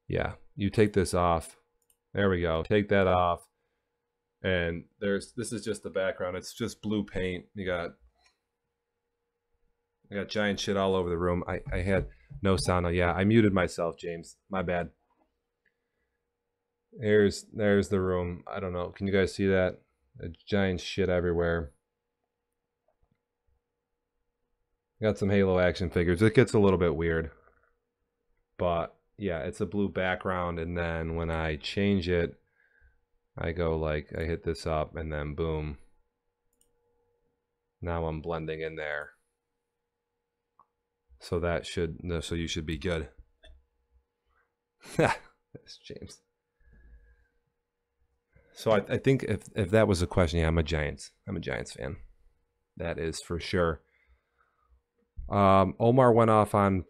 yeah, you take this off. There we go. Take that off, and this is just the background. It's just blue paint. You got I got giant shit all over the room. I had no sound. Yeah, I muted myself, James. My bad. There's the room. I don't know. Can you guys see that? Giant shit everywhere. Got some Halo action figures. It gets a little bit weird. But yeah, it's a blue background, and then when I change it, I go like, I hit this up, and then boom. Now I'm blending in there. So that should, so you should be good. That's James. So I think if that was a question, yeah, I'm a Giants fan. That is for sure. Omar went off on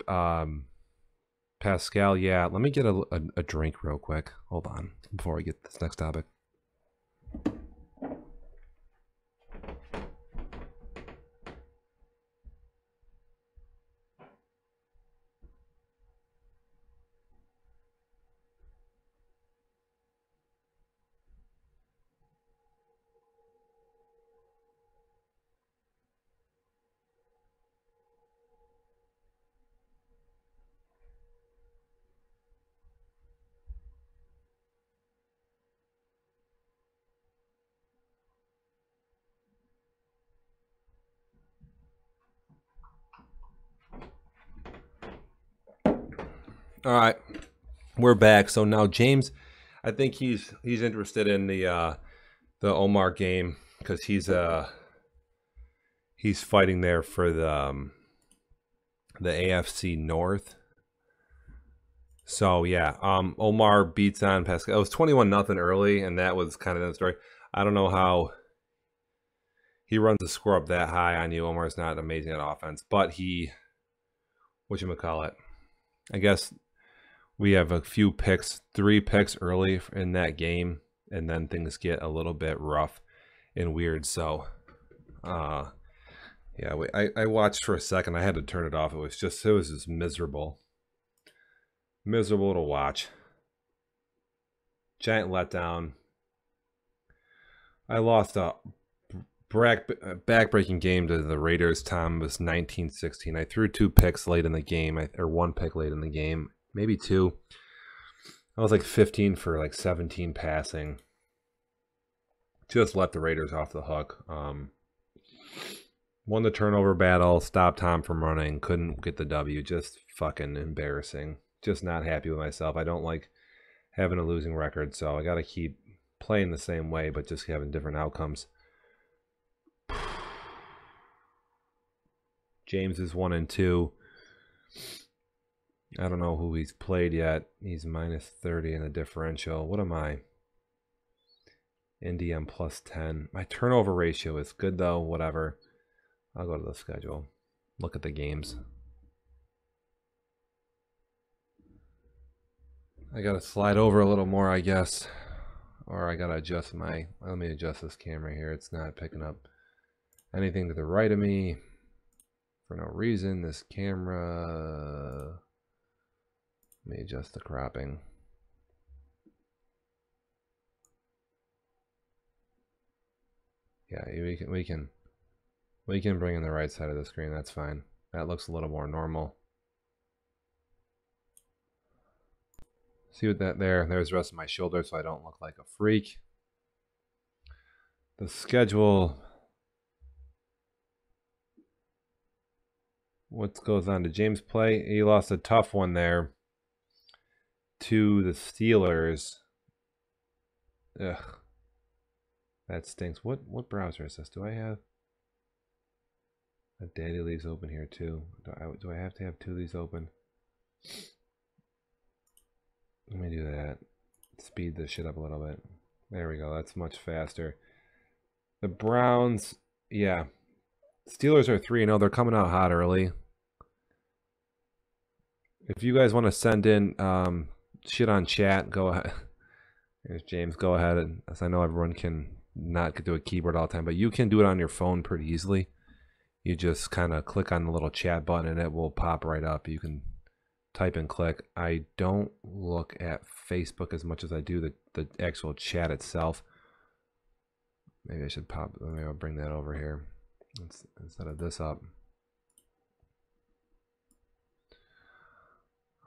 Pascal. Yeah, let me get a drink real quick. Hold on before I get this next topic. All right, we're back. So now James, I think he's interested in the Omar game because he's fighting there for the AFC North. So yeah, Omar beats on Pascal. It was 21-0 early, and that was kind of the story. I don't know how he runs the score up that high on you. Omar's not amazing at offense, but he, whatchamacallit, I guess. We have a few picks, 3 picks early in that game, and then things get a little bit rough and weird. So, yeah, I watched for a second. I had to turn it off. It was just miserable. Miserable to watch. Giant letdown. I lost a back-breaking game to the Raiders. Tom was 19-16. I threw 2 picks late in the game, or 1 pick late in the game. Maybe 2. I was like 15 for like 17 passing. Just let the Raiders off the hook. Won the turnover battle. Stopped Tom from running. Couldn't get the W. Just fucking embarrassing. Just not happy with myself. I don't like having a losing record, so I got to keep playing the same way, but just having different outcomes. James is 1-2. I don't know who he's played yet. He's -30 in the differential. What am I? Indy, I'm +10. My turnover ratio is good, though. Whatever. I'll go to the schedule. Look at the games. I got to slide over a little more, I guess. Or I got to adjust my... Let me adjust this camera here. It's not picking up anything to the right of me. For no reason. This camera... Let me adjust the cropping. Yeah, we can bring in the right side of the screen. That's fine. That looks a little more normal. See what that there? There's the rest of my shoulder, so I don't look like a freak. The schedule. What goes on to James play? He lost a tough one there to the Steelers. Ugh. That stinks. What browser is this? Do I have a Daddy Leaves open here too? Do I have to have 2 of these open? Let me do that. Speed this shit up a little bit. There we go. That's much faster. The Browns, yeah. Steelers are 3-0. They're coming out hot early. If you guys want to send in shit on chat, go ahead. Here's James. Go ahead, and as I know everyone can not do a keyboard all the time, but you can do it on your phone pretty easily. You just kind of click on the little chat button and it will pop right up. You can type and click. I don't look at Facebook as much as I do the actual chat itself. Maybe I should maybe I'll bring that over here instead of this up.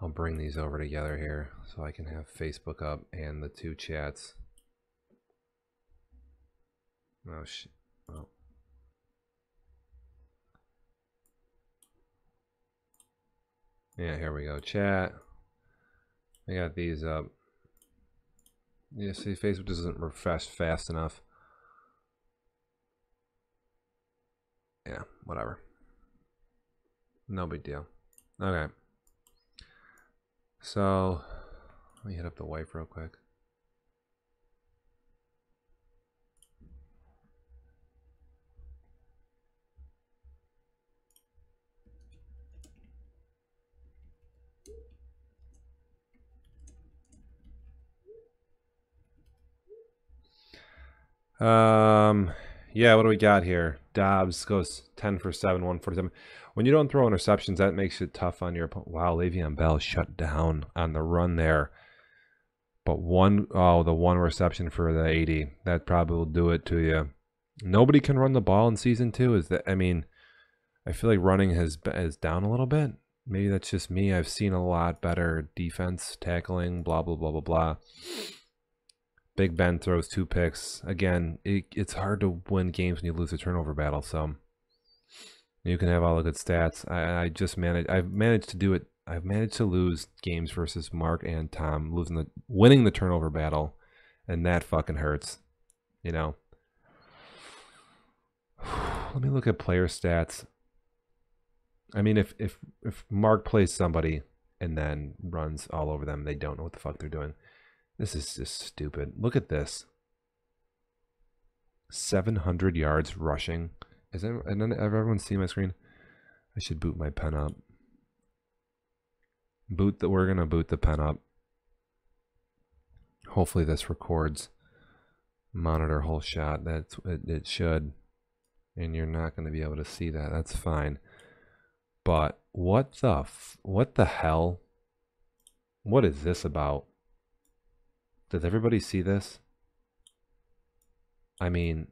I'll bring these over together here so I can have Facebook up and the two chats. Oh shit. Oh. Yeah, here we go. Chat. I got these up. Yeah, see, Facebook doesn't refresh fast enough. Yeah, whatever. No big deal. Okay. So, let me hit up the wife real quick. Yeah, what do we got here? Dobbs goes 10 for 7, 147. When you don't throw interceptions, that makes it tough on your opponent. Wow, Le'Veon Bell shut down on the run there. But the one reception for the 80, that probably will do it to you. Nobody can run the ball in season 2. I feel like running is down a little bit. Maybe that's just me. I've seen a lot better defense, tackling, blah, blah, blah, blah, blah. Big Ben throws 2 picks. Again, it's hard to win games when you lose a turnover battle, so you can have all the good stats. I've managed to do it. I've managed to lose games versus Mark and Tom, winning the turnover battle, and that fucking hurts. You know. Let me look at player stats. I mean, if Mark plays somebody and then runs all over them, they don't know what the fuck they're doing. This is just stupid. Look at this. 700 yards rushing. Has everyone seen my screen? I should boot my pen up. We're gonna boot the pen up. Hopefully this records. Monitor whole shot. It should. And you're not gonna be able to see that. That's fine. But what the hell? What is this about? Does everybody see this? I mean,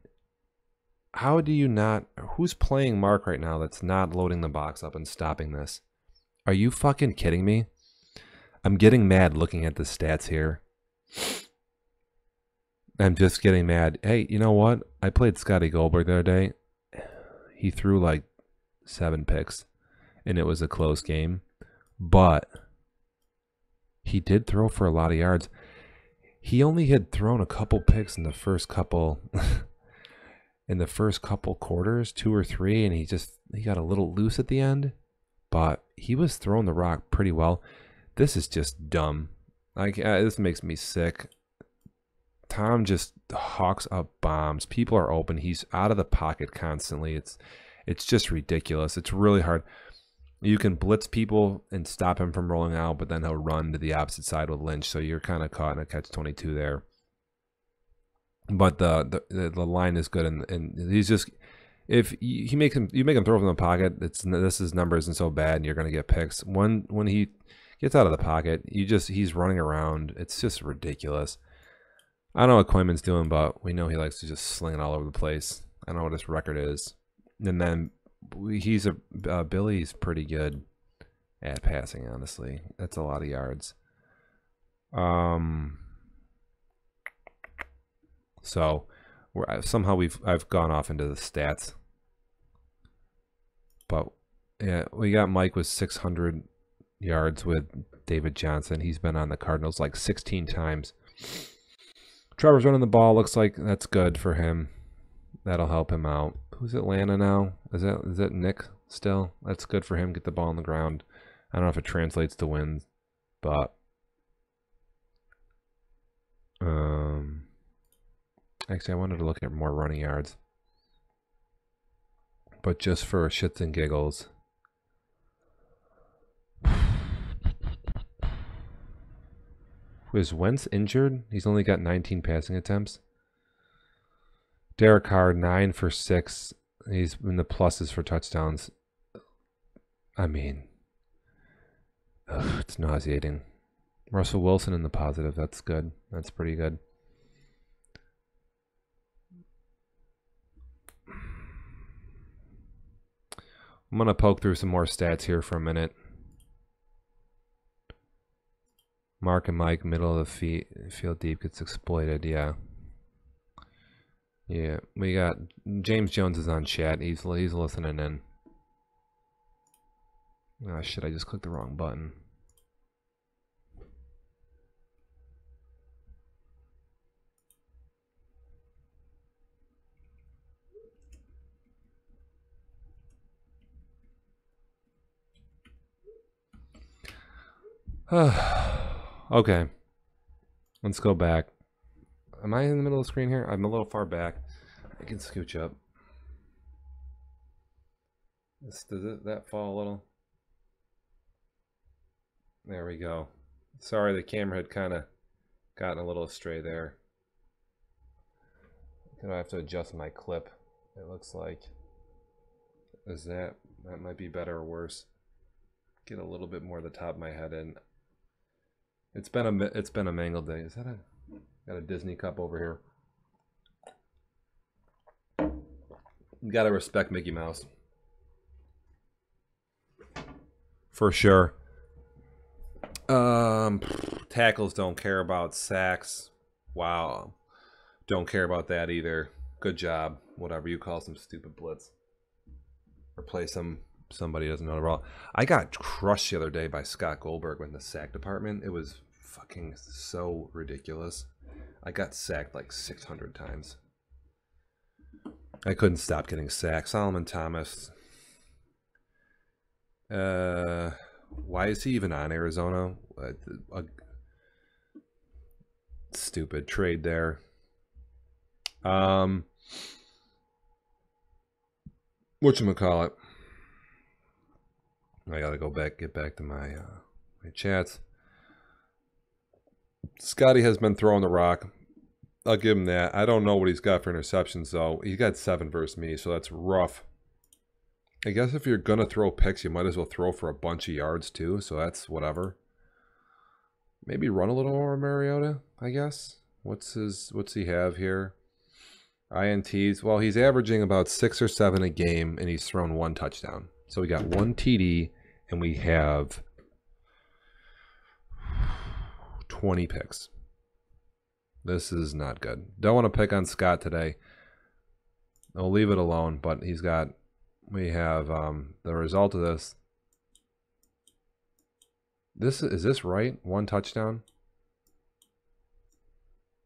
how do you not... Who's playing Mark right now that's not loading the box up and stopping this? Are you fucking kidding me? I'm getting mad looking at the stats here. I'm just getting mad. Hey, you know what? I played Scotty Goldberg the other day. He threw like 7 picks, and it was a close game. But he did throw for a lot of yards. He only had thrown a couple picks in the first couple quarters, 2 or 3, and he got a little loose at the end, but he was throwing the rock pretty well. This is just dumb. This makes me sick. Tom just hawks up bombs. People are open. He's out of the pocket constantly. It's just ridiculous. It's really hard. You can blitz people and stop him from rolling out, but then he'll run to the opposite side with Lynch, so you're kind of caught in a catch-22 there. But the line is good, and he's just, if you make him throw from the pocket, his number isn't so bad, and you're going to get picks. When he gets out of the pocket, he's running around. It's just ridiculous. I don't know what Koyman's doing, but we know he likes to just sling it all over the place. I don't know what his record is, and then. Billy's pretty good at passing, honestly. That's a lot of yards. So somehow I've gone off into the stats. But yeah, we got Mike with 600 yards with David Johnson. He's been on the Cardinals like 16 times. Trevor's running the ball. Looks like that's good for him. That'll help him out. Who's Atlanta now? Is that Nick still? That's good for him. Get the ball on the ground. I don't know if it translates to wins, but actually I wanted to look at more running yards. But just for shits and giggles. Was Wentz injured? He's only got 19 passing attempts. Derek Carr, 9 for 6. He's in the pluses for touchdowns. I mean, it's nauseating. Russell Wilson in the positive. That's good. That's pretty good. I'm going to poke through some more stats here for a minute. Mark and Mike, middle of the field deep gets exploited. Yeah. Yeah, we got James Jones is on chat. He's listening in. Oh shit, I just clicked the wrong button. Okay. Let's go back. Am I in the middle of the screen here? I'm a little far back. I can scooch up. Does that fall a little? There we go. Sorry, the camera had kind of gotten a little astray there. I have to adjust my clip. It looks like. That might be better or worse. Get a little bit more of the top of my head in. It's been a mangled day. Is that got a Disney cup over here? You gotta respect Mickey Mouse. For sure. Tackles don't care about sacks. Wow. Don't care about that either. Good job. Whatever you call some stupid blitz. Or play somebody doesn't know the ball. I got crushed the other day by Scott Goldberg in the sack department. It was fucking so ridiculous. I got sacked like 600 times. I couldn't stop getting sacked. Solomon Thomas. Why is he even on Arizona? A stupid trade there. Whatchamacallit? I gotta get back to my my chats. Scotty has been throwing the rock. I'll give him that. I don't know what he's got for interceptions though. He got 7 versus me, so that's rough. I guess if you're gonna throw picks, you might as well throw for a bunch of yards too. So that's whatever. Maybe run a little more Mariota. I guess. What's he have here? INTs. Well, he's averaging about 6 or 7 a game, and he's thrown 1 touchdown. So we got 1 TD, and we have 20 picks. This is not good. Don't want to pick on Scott today. I'll leave it alone, but we have the result of this. Is this right? 1 touchdown,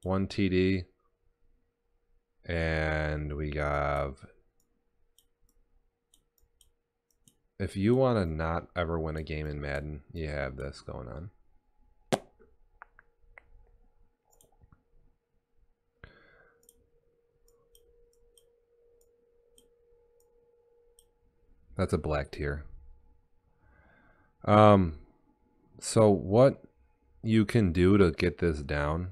1 TD, and we have, if you want to not ever win a game in Madden, you have this going on. That's a black tier. So what you can do to get this down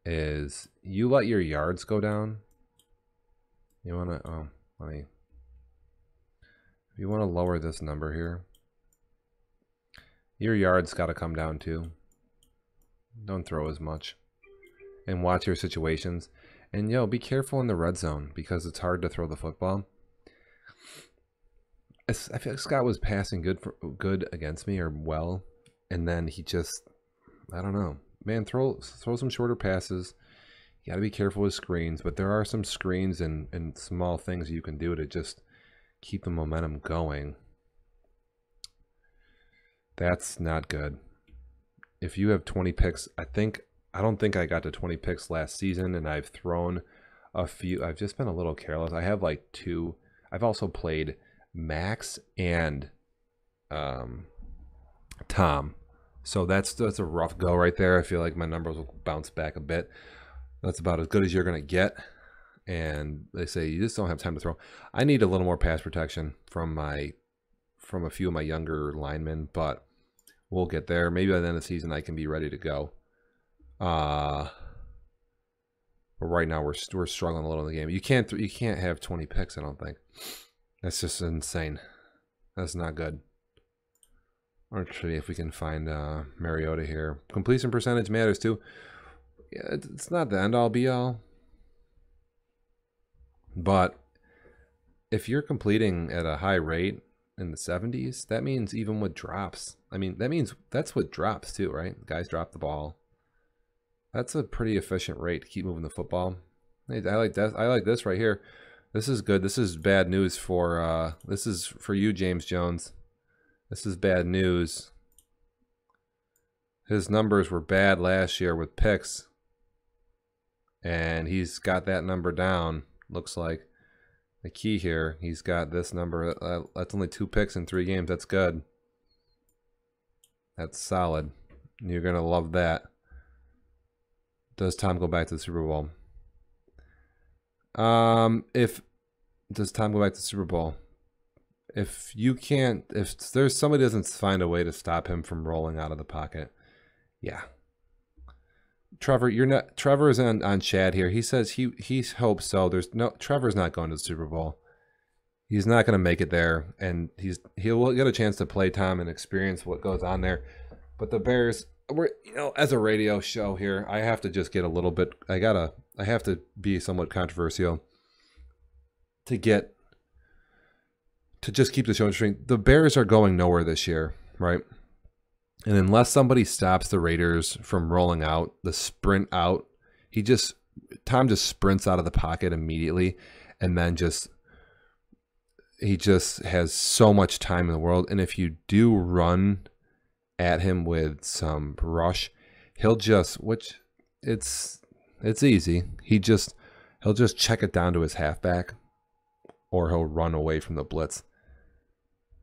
is you let your yards go down. You want to, if you want to lower this number here, your yards got to come down too. Don't throw as much. And watch your situations. And be careful in the red zone because it's hard to throw the football. I feel like Scott was passing good against me, or well, and then he just, I don't know, man. Throw some shorter passes. You got to be careful with screens, but there are some screens and small things you can do to just keep the momentum going. That's not good. If you have 20 picks, I don't think I got to 20 picks last season, and I've thrown a few. I've just been a little careless. I have like 2. I've also played Max and Tom, so that's a rough go right there. I feel like my numbers will bounce back a bit. That's about as good as you're gonna get, and they say you just don't have time to throw. I need a little more pass protection from a few of my younger linemen, but we'll get there. Maybe by the end of the season I can be ready to go. But right now we're struggling a little in the game. You can't have 20 picks, I don't think. That's just insane. That's not good. Actually, if we can find Mariota here. Completion percentage matters too. Yeah, it's not the end-all be-all. But if you're completing at a high rate, in the 70s. That means even with drops. I mean, that means that's with drops too, right? Guys drop the ball. That's a pretty efficient rate to keep moving the football. Hey, I like that. I like this right here. This is good. This is bad news for this is for you, James Jones. This is bad news. His numbers were bad last year with picks, and he's got that number down. Looks like the key here. He's got this number. That's only 2 picks in 3 games. That's good. That's solid. You're gonna love that. Does Tom go back to the Super Bowl? Does Tom go back to the Super Bowl? If you can't, if there's somebody doesn't find a way to stop him from rolling out of the pocket, yeah. Trevor, you're not. Trevor's on Chad here. He says he hopes so. There's no. Trevor's not going to the Super Bowl. He's not going to make it there, and he'll get a chance to play Tom and experience what goes on there. But the Bears, as a radio show here, I have to just get a little bit. I have to be somewhat controversial to just keep the show interesting. The Bears are going nowhere this year, right? And unless somebody stops the Raiders from rolling out, the sprint out, Tom just sprints out of the pocket immediately, and then he just has so much time in the world. And if you do run at him with some rush, he'll just, it's easy. He'll just check it down to his halfback, or he'll run away from the blitz.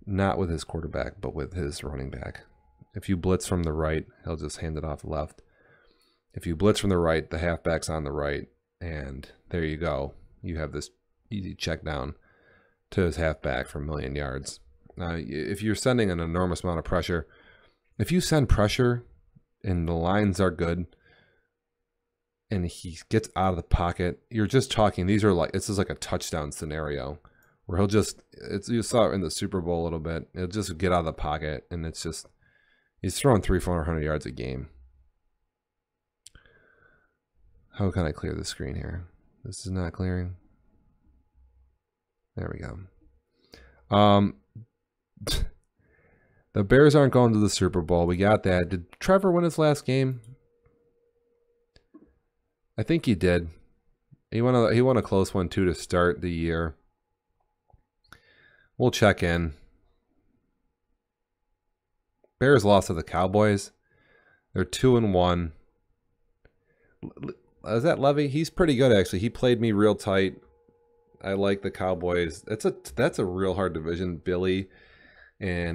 Not with his quarterback, but with his running back. If you blitz from the right, he'll just hand it off the left. If you blitz from the right, the halfback's on the right, and there you go. You have this easy check down to his halfback for 1,000,000 yards. If you're sending an enormous amount of pressure, if you send pressure and the lines are good, and he gets out of the pocket, you're just talking. This is like a touchdown scenario where you saw it in the Super Bowl a little bit. He'll just get out of the pocket, and he's throwing 300-400 yards a game. How can I clear the screen here? This is not clearing. There we go. The Bears aren't going to the Super Bowl. We got that. Did Trevor win his last game? I think he did. He won a close one too to start the year. We'll check in. Bears lost to the Cowboys. They're 2-1. Is that Levy? He's pretty good actually. He played me real tight. I like the Cowboys. That's a real hard division. Billy and